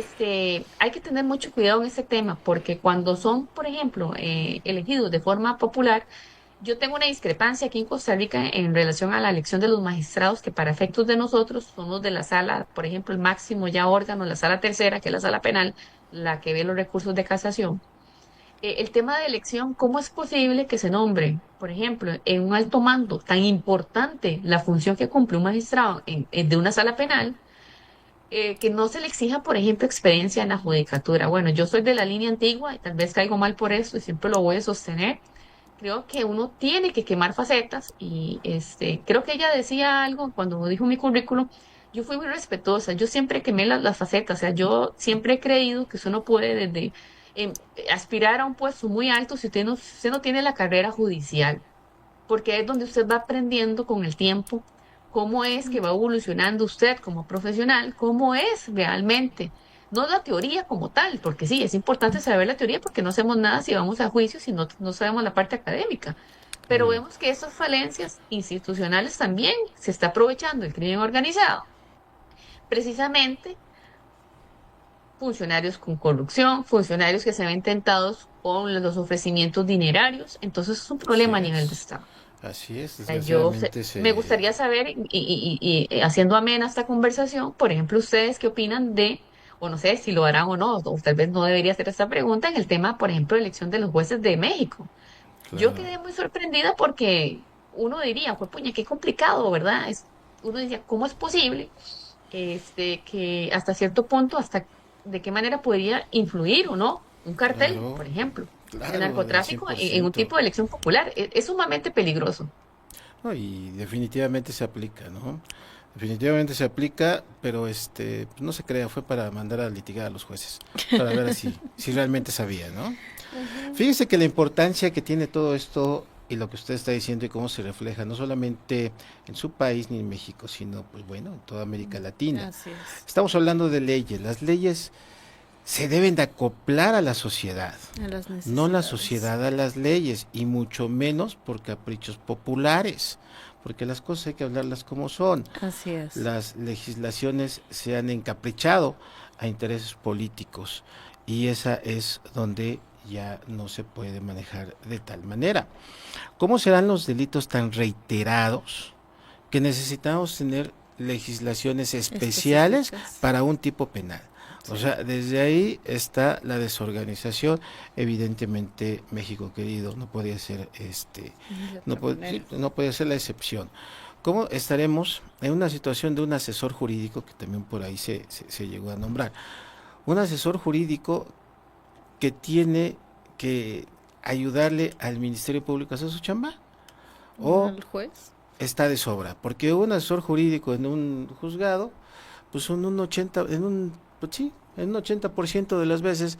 hay que tener mucho cuidado en este tema, porque cuando son, por ejemplo, elegidos de forma popular, yo tengo una discrepancia aquí en Costa Rica en relación a la elección de los magistrados, que para efectos de nosotros son los de la sala, por ejemplo, el máximo ya órgano, la sala tercera, que es la sala penal, la que ve los recursos de casación. El tema de elección, ¿cómo es posible que se nombre, por ejemplo, en un alto mando tan importante la función que cumple un magistrado de una sala penal, que no se le exija, por ejemplo, experiencia en la judicatura? Bueno, yo soy de la línea antigua y tal vez caigo mal por eso y siempre lo voy a sostener. Creo que uno tiene que quemar facetas y creo que ella decía algo cuando dijo mi currículum. Yo fui muy respetuosa, yo siempre quemé las facetas, o sea, yo siempre he creído que uno puede em, aspirar a un puesto muy alto si usted no tiene la carrera judicial, porque es donde usted va aprendiendo con el tiempo cómo es que va evolucionando usted como profesional, cómo es realmente. No la teoría como tal, porque sí, es importante saber la teoría porque no hacemos nada si vamos a juicio si no sabemos la parte académica. Pero Mm, vemos que esas falencias institucionales también se está aprovechando el crimen organizado, precisamente funcionarios con corrupción, funcionarios que se ven tentados con los ofrecimientos dinerarios. Entonces es un problema a nivel de Estado. así es, Sea, desgraciadamente me gustaría saber, y haciendo amena esta conversación, por ejemplo, ustedes qué opinan o no sé si lo harán o no, o tal vez no debería hacer esta pregunta en el tema, por ejemplo, de elección de los jueces de México. Yo claro. quedé muy sorprendida porque uno diría, pues puña, qué complicado, ¿verdad? Uno decía, ¿cómo es posible que hasta cierto punto, hasta de qué manera podría influir o no un cartel, Claro, por ejemplo, de claro, al narcotráfico en un 100%. tipo de elección popular? Es sumamente peligroso. No, y definitivamente se aplica, ¿no? Definitivamente se aplica, pero pues no se crea, fue para mandar a litigar a los jueces, para ver si realmente sabía, ¿no? Fíjese que la importancia que tiene todo esto y lo que usted está diciendo y cómo se refleja, no solamente en su país ni en México, sino, pues bueno, en toda América Latina. Así es. Estamos hablando de leyes. Las leyes se deben de acoplar a la sociedad, A las no la necesidades. sociedad a las leyes, y mucho menos por caprichos populares, porque las cosas hay que hablarlas como son. Así es. Las legislaciones se han encaprichado a intereses políticos y esa es donde ya no se puede manejar de tal manera. ¿Cómo serán los delitos tan reiterados que necesitamos tener legislaciones especiales Específicas. para un tipo penal? O Sí. sea, desde ahí está la desorganización. Evidentemente, México querido no podía ser De no otra puede, manera. sí, no puede ser la excepción. ¿Cómo estaremos en una situación de un asesor jurídico que también por ahí se llegó a nombrar? Un asesor jurídico que tiene que ayudarle al Ministerio Público a hacer su chamba, ¿No o al juez? está de sobra, porque un asesor jurídico en un juzgado, pues son un 80, pues sí, en un 80% de las veces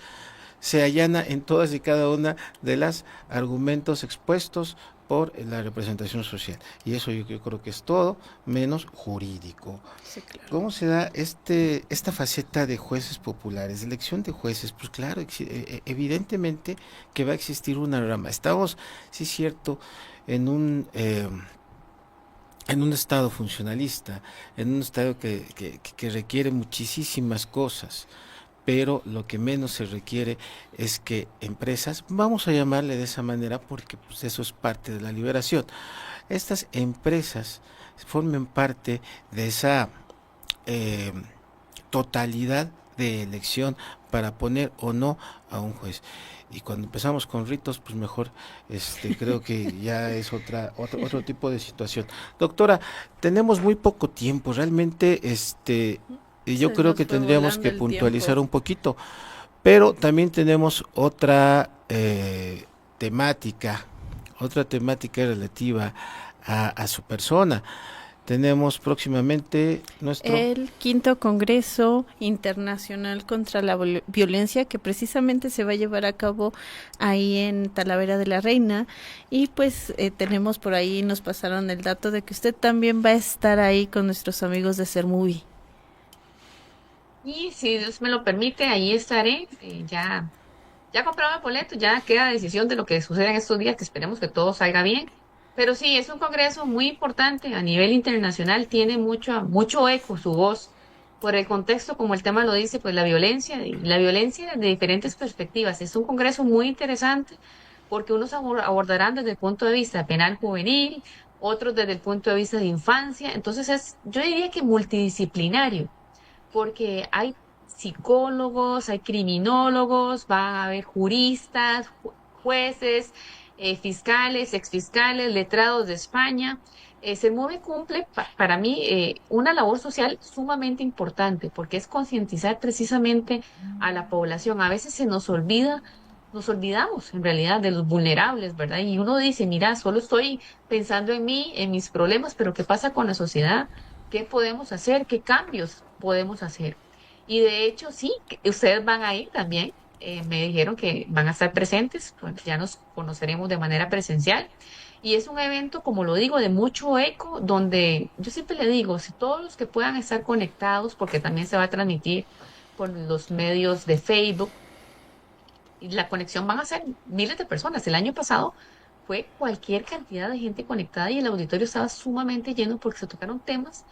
se allana en todas y cada una de las argumentos expuestos por la representación social. Y eso yo creo que es todo menos jurídico. Sí, claro. ¿Cómo se da esta faceta de jueces populares, de elección de jueces? Pues claro, evidentemente que va a existir una rama. Estamos, sí es cierto, en un estado funcionalista, en un estado que requiere muchísimas cosas, pero lo que menos se requiere es que empresas, vamos a llamarle de esa manera porque pues eso es parte de la liberación, estas empresas formen parte de esa eh, totalidad de elección para poner o no a un juez. Y cuando empezamos con ritos, pues mejor, creo que ya es otro tipo de situación. Doctora, tenemos muy poco tiempo, realmente, y yo Se creo nos que fue tendríamos volando que el tiempo. puntualizar un poquito, pero también tenemos temática, otra temática relativa a su persona. Tenemos próximamente nuestro... El quinto Congreso Internacional contra la Violencia, que precisamente se va a llevar a cabo ahí en Talavera de la Reina. Y pues tenemos por ahí, nos pasaron el dato de que usted también va a estar ahí con nuestros amigos de Sermovie. Y si Dios me lo permite, ahí estaré. Ya compraba el boleto, ya queda decisión de lo que sucede en estos días, que esperemos que todo salga bien. Pero sí, es un congreso muy importante a nivel internacional, tiene mucho eco su voz por el contexto, como el tema lo dice, pues la violencia de diferentes perspectivas. Es un congreso muy interesante porque unos abordarán desde el punto de vista penal juvenil, otros desde el punto de vista de infancia. Entonces yo diría que multidisciplinario porque hay psicólogos, hay criminólogos, van a haber juristas, jueces, fiscales, exfiscales, letrados de España. Sermove cumple para mí una labor social sumamente importante porque es concientizar precisamente a la población. A veces se nos olvida, nos olvidamos en realidad de los vulnerables, ¿verdad? Y uno dice, mira, solo estoy pensando en mí, en mis problemas, pero ¿qué pasa con la sociedad? ¿Qué podemos hacer? ¿Qué cambios podemos hacer? Y de hecho, sí, que ustedes van a ir también. Me dijeron que van a estar presentes, pues ya nos conoceremos de manera presencial. Y es un evento, como lo digo, de mucho eco, donde yo siempre le digo, si todos los que puedan estar conectados, porque también se va a transmitir por los medios de Facebook, y la conexión van a ser miles de personas. El año pasado fue cualquier cantidad de gente conectada y el auditorio estaba sumamente lleno porque se tocaron temas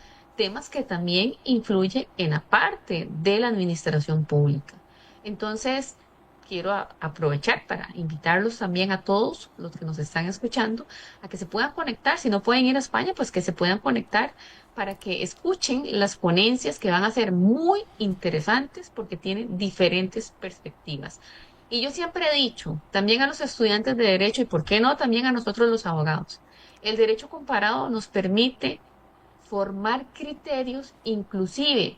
que también influyen en la parte de la administración pública. Entonces, quiero aprovechar para invitarlos también a todos los que nos están escuchando a que se puedan conectar. Si no pueden ir a España, pues que se puedan conectar para que escuchen las ponencias que van a ser muy interesantes porque tienen diferentes perspectivas. Y yo siempre he dicho, también a los estudiantes de derecho y por qué no también a nosotros los abogados, el derecho comparado nos permite formar criterios, inclusive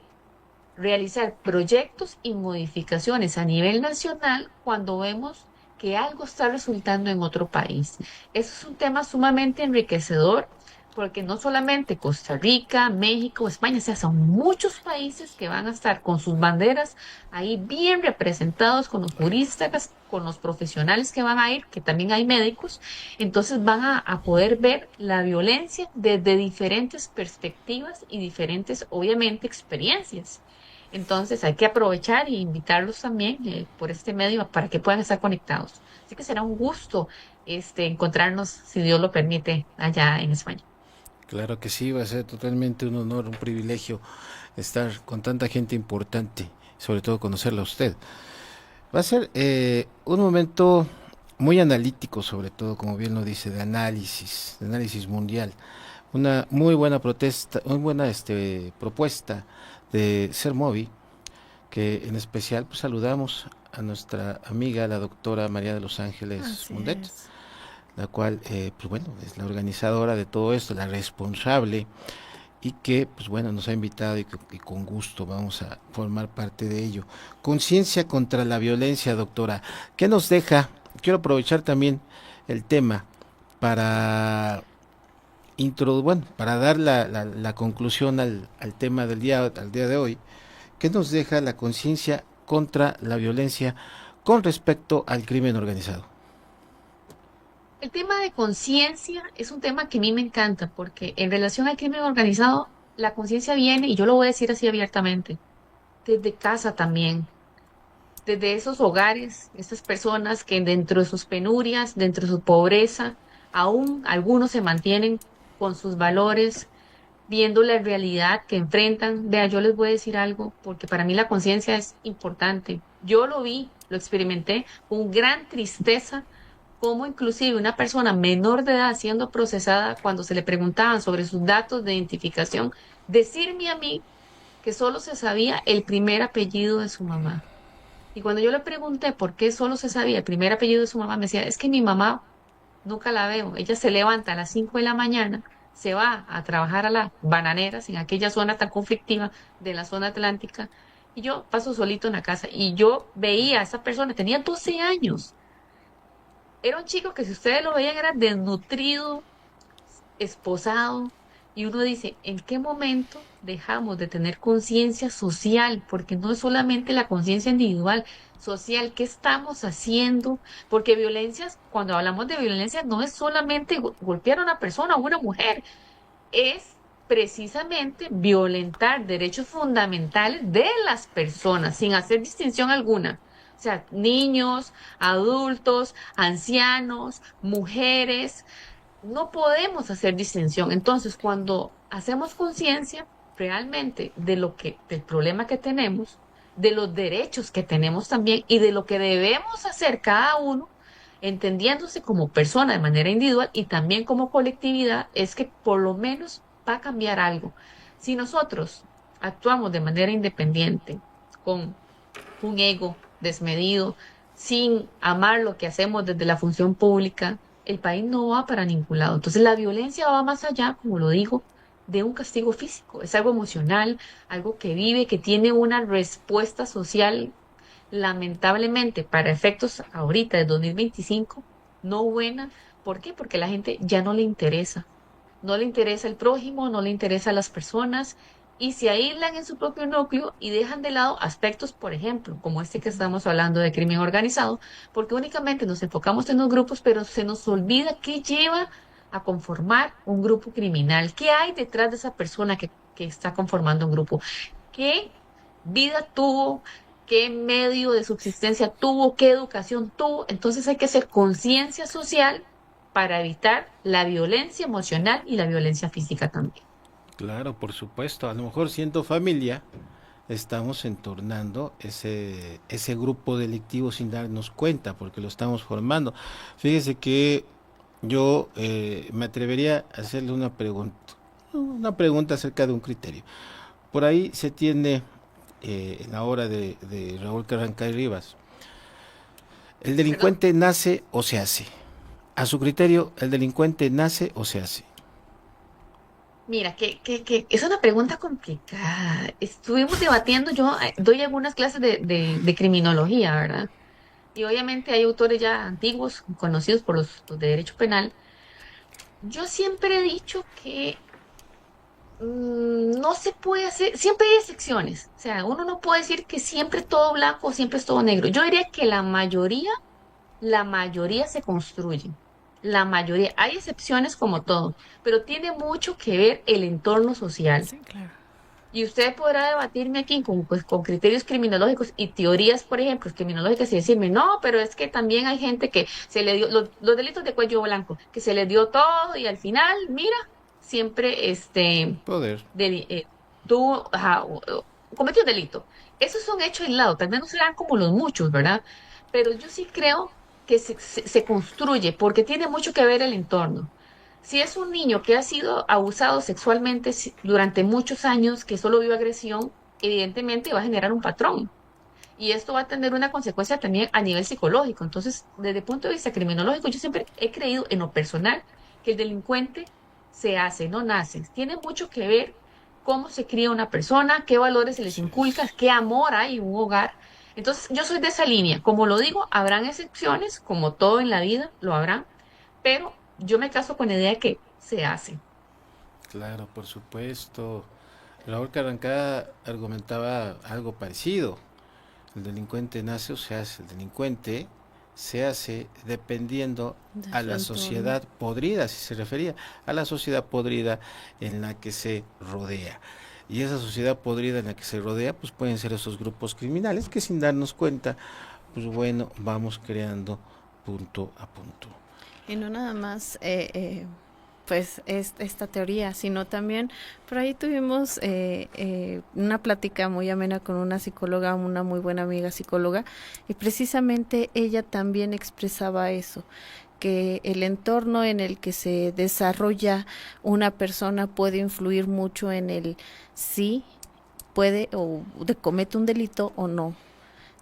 realizar proyectos y modificaciones a nivel nacional cuando vemos que algo está resultando en otro país. Eso es un tema sumamente enriquecedor porque no solamente Costa Rica, México, España, o sea, son muchos países que van a estar con sus banderas ahí bien representados, con los juristas, con los profesionales que van a ir, que también hay médicos, entonces van a poder ver la violencia desde diferentes perspectivas y diferentes, obviamente, experiencias. Entonces hay que aprovechar e invitarlos también por este medio para que puedan estar conectados. Así que será un gusto encontrarnos, si Dios lo permite, allá en España. Claro que sí, va a ser totalmente un honor, un privilegio estar con tanta gente importante, sobre todo conocerla a usted. Va a ser un momento muy analítico, sobre todo, como bien lo dice, de análisis mundial. Una muy buena muy buena propuesta de Sermovi, que en especial pues, saludamos a nuestra amiga, la doctora María de los Ángeles Así Mundet, es. la cual, pues bueno, es la organizadora de todo esto, la responsable, y que, pues bueno, nos ha invitado y con gusto vamos a formar parte de ello. Conciencia contra la violencia, doctora. ¿Qué nos deja? Quiero aprovechar también el tema para bueno, para dar la conclusión al tema al día de hoy. ¿Qué nos deja la conciencia contra la violencia con respecto al crimen organizado? El tema de conciencia es un tema que a mí me encanta porque en relación al crimen organizado, la conciencia viene, y yo lo voy a decir así abiertamente, desde casa también, desde esos hogares, estas personas que dentro de sus penurias, dentro de su pobreza, aún algunos se mantienen con sus valores, viendo la realidad que enfrentan. Vea, yo les voy a decir algo, porque para mí la conciencia es importante. Yo lo vi, lo experimenté con gran tristeza, como inclusive una persona menor de edad siendo procesada cuando se le preguntaban sobre sus datos de identificación, decirme a mí que solo se sabía el primer apellido de su mamá. Y cuando yo le pregunté por qué solo se sabía el primer apellido de su mamá, me decía, es que mi mamá nunca la veo. Ella se levanta a las 5 de la mañana, se va a trabajar a las bananeras en aquella zona tan conflictiva de la zona atlántica, y yo paso solito en la casa. Y yo veía a esa persona, tenía 12 años. Era un chico que si ustedes lo veían era desnutrido, esposado, Y uno dice, ¿en qué momento dejamos de tener conciencia social? Porque no es solamente la conciencia individual, social, ¿qué estamos haciendo? Porque violencias, cuando hablamos de violencia, no es solamente golpear a una persona o una mujer, es precisamente violentar derechos fundamentales de las personas sin hacer distinción alguna. O sea, niños, adultos, ancianos, mujeres, no podemos hacer distinción. Entonces, cuando hacemos conciencia realmente de del problema que tenemos, de los derechos que tenemos también y de lo que debemos hacer cada uno, entendiéndose como persona de manera individual y también como colectividad, es que por lo menos va a cambiar algo. Si nosotros actuamos de manera independiente, con un ego desmedido, sin amar lo que hacemos desde la función pública, el país no va para ningún lado. Entonces la violencia va más allá, como lo digo, de un castigo físico. Es algo emocional, algo que vive, que tiene una respuesta social, lamentablemente, para efectos ahorita de 2025, no buena. ¿Por qué? Porque la gente ya no le interesa. No le interesa el prójimo, no le interesa las personas y se aíslan en su propio núcleo y dejan de lado aspectos, por ejemplo, como este que estamos hablando de crimen organizado, porque únicamente nos enfocamos en los grupos, pero se nos olvida qué lleva a conformar un grupo criminal, qué hay detrás de esa persona que está conformando un grupo, qué vida tuvo, qué medio de subsistencia tuvo, qué educación tuvo. Entonces hay que hacer conciencia social para evitar la violencia emocional y la violencia física también. Claro, por supuesto. A lo mejor siendo familia, estamos entornando ese grupo delictivo sin darnos cuenta, porque lo estamos formando. Fíjese que yo me atrevería a hacerle una pregunta acerca de un criterio. Por ahí se tiene en la obra de Raúl Carrancay Rivas, ¿el Perdón. delincuente nace o se hace? A su criterio, ¿el delincuente nace o se hace? Mira, que es una pregunta complicada. Estuvimos debatiendo, yo doy algunas clases de criminología, ¿verdad? Y obviamente hay autores ya antiguos, conocidos por los de derecho penal. Yo siempre he dicho que no se puede hacer, siempre hay excepciones. O sea, uno no puede decir que siempre es todo blanco o siempre es todo negro. Yo diría que la mayoría se construye. La mayoría. Hay excepciones como todo, pero tiene mucho que ver el entorno social. Sí, claro. Y usted podrá debatirme aquí con, pues, con criterios criminológicos y teorías, por ejemplo, criminológicas y decirme, no, pero es que también hay gente que se le dio, los delitos de cuello blanco, que se les dio todo y al final, mira, siempre Poder. tuvo, ajá, cometió un delito. Eso es un hecho aislado, tal vez no serán como los muchos, ¿verdad? Pero yo sí creo que se construye porque tiene mucho que ver el entorno. Si es un niño que ha sido abusado sexualmente durante muchos años, que solo vio agresión, evidentemente va a generar un patrón. Y esto va a tener una consecuencia también a nivel psicológico. Entonces, desde el punto de vista criminológico, yo siempre he creído en lo personal que el delincuente se hace, no nace. Tiene mucho que ver cómo se cría una persona, qué valores se les Así inculca, es. qué amor hay en un hogar. Entonces, yo soy de esa línea. Como lo digo, habrán excepciones, como todo en la vida, lo habrán, pero yo me caso con la idea de que se hace. Claro, por supuesto. Raúl Carrancá argumentaba algo parecido. El delincuente nace o se hace. El delincuente se hace dependiendo De a su la entorno. sociedad podrida, si se refería a la sociedad podrida en la que se rodea. Y esa sociedad podrida en la que se rodea, pues pueden ser esos grupos criminales que sin darnos cuenta, pues bueno, vamos creando punto a punto. Y no nada más, pues, esta teoría, sino también, por ahí tuvimos una plática muy amena con una psicóloga, una muy buena amiga psicóloga, y precisamente ella también expresaba eso, que el entorno en el que se desarrolla una persona puede influir mucho en el sí puede o comete un delito o no.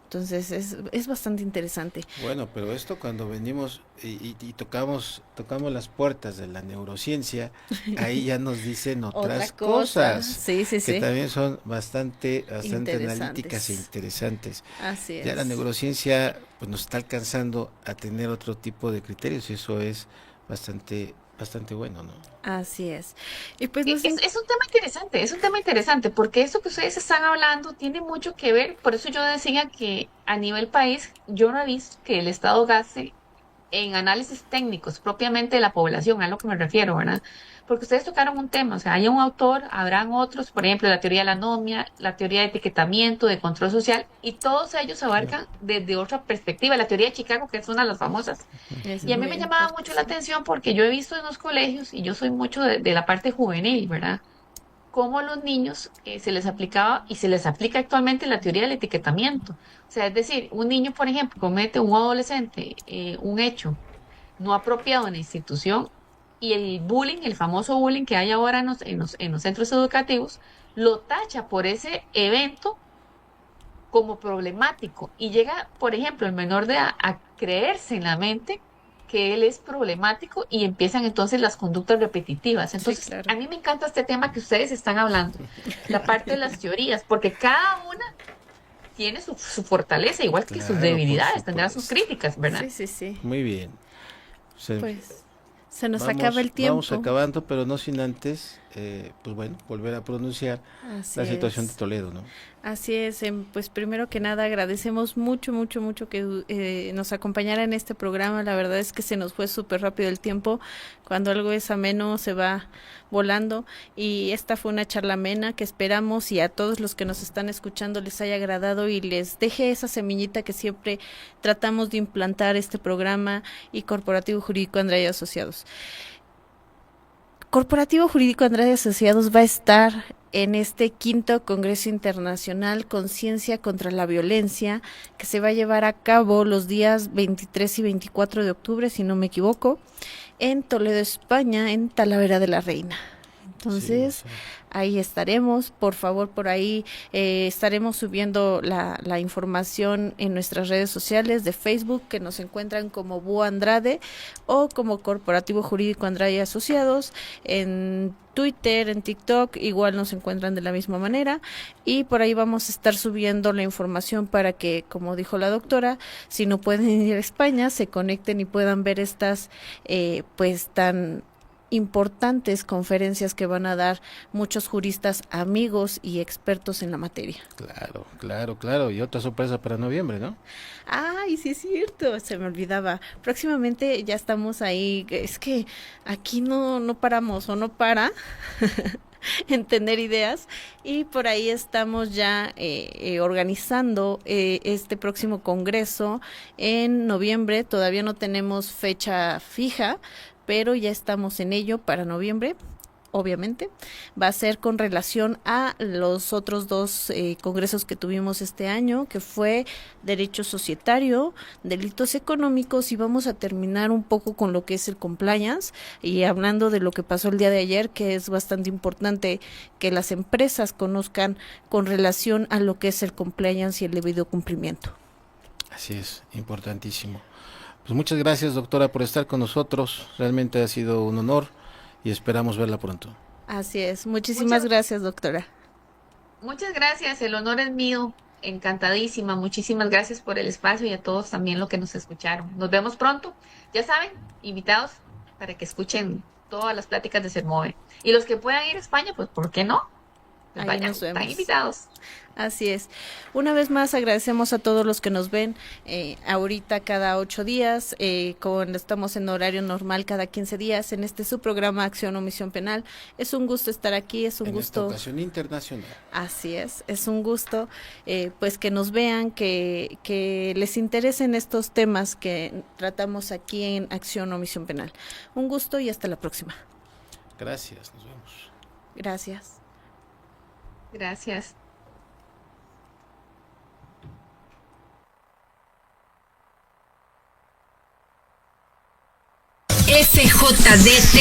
Entonces es bastante interesante. Bueno, pero esto cuando venimos y tocamos las puertas de la neurociencia, ahí ya nos dicen Otra otras cosa, cosas sí, sí, que sí, también son bastante analíticas e interesantes. interesantes. Así Ya la es. neurociencia pues nos está alcanzando a tener otro tipo de criterios y eso es bastante bastante bueno, ¿no? Así es. Y pues Es un tema interesante, porque esto que ustedes están hablando tiene mucho que ver, por eso yo decía que a nivel país, yo no he visto que el Estado gaste en análisis técnicos propiamente de la población, a lo que me refiero, ¿verdad? Porque ustedes tocaron un tema, o sea, hay un autor, habrán otros, por ejemplo, la teoría de la anomia, la teoría de etiquetamiento, de control social, y todos ellos abarcan desde otra perspectiva, la teoría de Chicago, que es una de las famosas. eso Y es a mí muy me llamaba importante, mucho la sí. atención porque yo he visto en los colegios, y yo soy mucho de la parte juvenil, ¿verdad? Cómo a los niños se les aplicaba y se les aplica actualmente la teoría del etiquetamiento. O sea, es decir, un niño, por ejemplo, comete un adolescente un hecho no apropiado en la institución y el bullying, el famoso bullying que hay ahora en los centros educativos, lo tacha por ese evento como problemático y llega, por ejemplo, el menor de edad a creerse en la mente que él es problemático y empiezan entonces las conductas repetitivas. Sí, Entonces, claro. a mí me encanta este tema que ustedes están hablando, la parte de las teorías, porque cada una tiene su fortaleza, igual que sus Claro, por debilidades, tendrá sus supuesto. críticas, ¿verdad? Sí, sí, sí. Muy bien. Pues se nos acaba el Vamos tiempo. acabando, pero no sin antes, pues bueno, volver a pronunciar Así la situación de es. Toledo, ¿no? Así es, pues primero que nada agradecemos mucho, mucho, mucho que nos acompañara en este programa. La verdad es que se nos fue súper rápido el tiempo. Cuando algo es ameno se va volando y esta fue una charla amena que esperamos y a todos los que nos están escuchando les haya agradado y les deje esa semillita que siempre tratamos de implantar este programa y Corporativo Jurídico Andrade y Asociados. Corporativo Jurídico Andrade y Asociados va a estar en este 5º Congreso Internacional Conciencia contra la Violencia, que se va a llevar a cabo los días 23 y 24 de octubre, si no me equivoco, en Toledo, España, en Talavera de la Reina. Entonces, Sí. ahí estaremos, por favor, por ahí estaremos subiendo la información en nuestras redes sociales de Facebook, que nos encuentran como Búho Andrade o como Corporativo Jurídico Andrade y Asociados, en Twitter, en TikTok, igual nos encuentran de la misma manera, y por ahí vamos a estar subiendo la información para que, como dijo la doctora, si no pueden ir a España, se conecten y puedan ver estas, pues tan importantes conferencias que van a dar muchos juristas amigos y expertos en la materia. Claro, claro, claro. Y otra sorpresa para noviembre, ¿no? Ay, sí es cierto, se me olvidaba. Próximamente ya estamos ahí, es que aquí no paramos o no para en tener ideas y por ahí estamos ya organizando este próximo congreso en noviembre. Todavía no tenemos fecha fija, pero ya estamos en ello para noviembre. Obviamente, va a ser con relación a los otros dos congresos que tuvimos este año, que fue Derecho Societario, Delitos Económicos, y vamos a terminar un poco con lo que es el compliance, y hablando de lo que pasó el día de ayer, que es bastante importante que las empresas conozcan con relación a lo que es el compliance y el debido cumplimiento. Así es, importantísimo. Pues muchas gracias, doctora, por estar con nosotros. Realmente ha sido un honor y esperamos verla pronto. Así es. Muchísimas gracias, doctora. Muchas gracias, el honor es mío, encantadísima, muchísimas gracias por el espacio y a todos también los que nos escucharon. Nos vemos pronto, ya saben, invitados para que escuchen todas las pláticas de Sermove. Y los que puedan ir a España, pues ¿por qué no? Pues Ahí vayan, nos vemos. están invitados. Así es. Una vez más agradecemos a todos los que nos ven ahorita cada 8 días, estamos en horario normal cada 15 días en este su programa Acción o Omisión Penal. Es un gusto estar aquí, es un En esta gusto. ocasión internacional. Así es un gusto pues que nos vean, que les interesen estos temas que tratamos aquí en Acción o Omisión Penal. Un gusto y hasta la próxima. Gracias, nos vemos. Gracias. Gracias. SJDT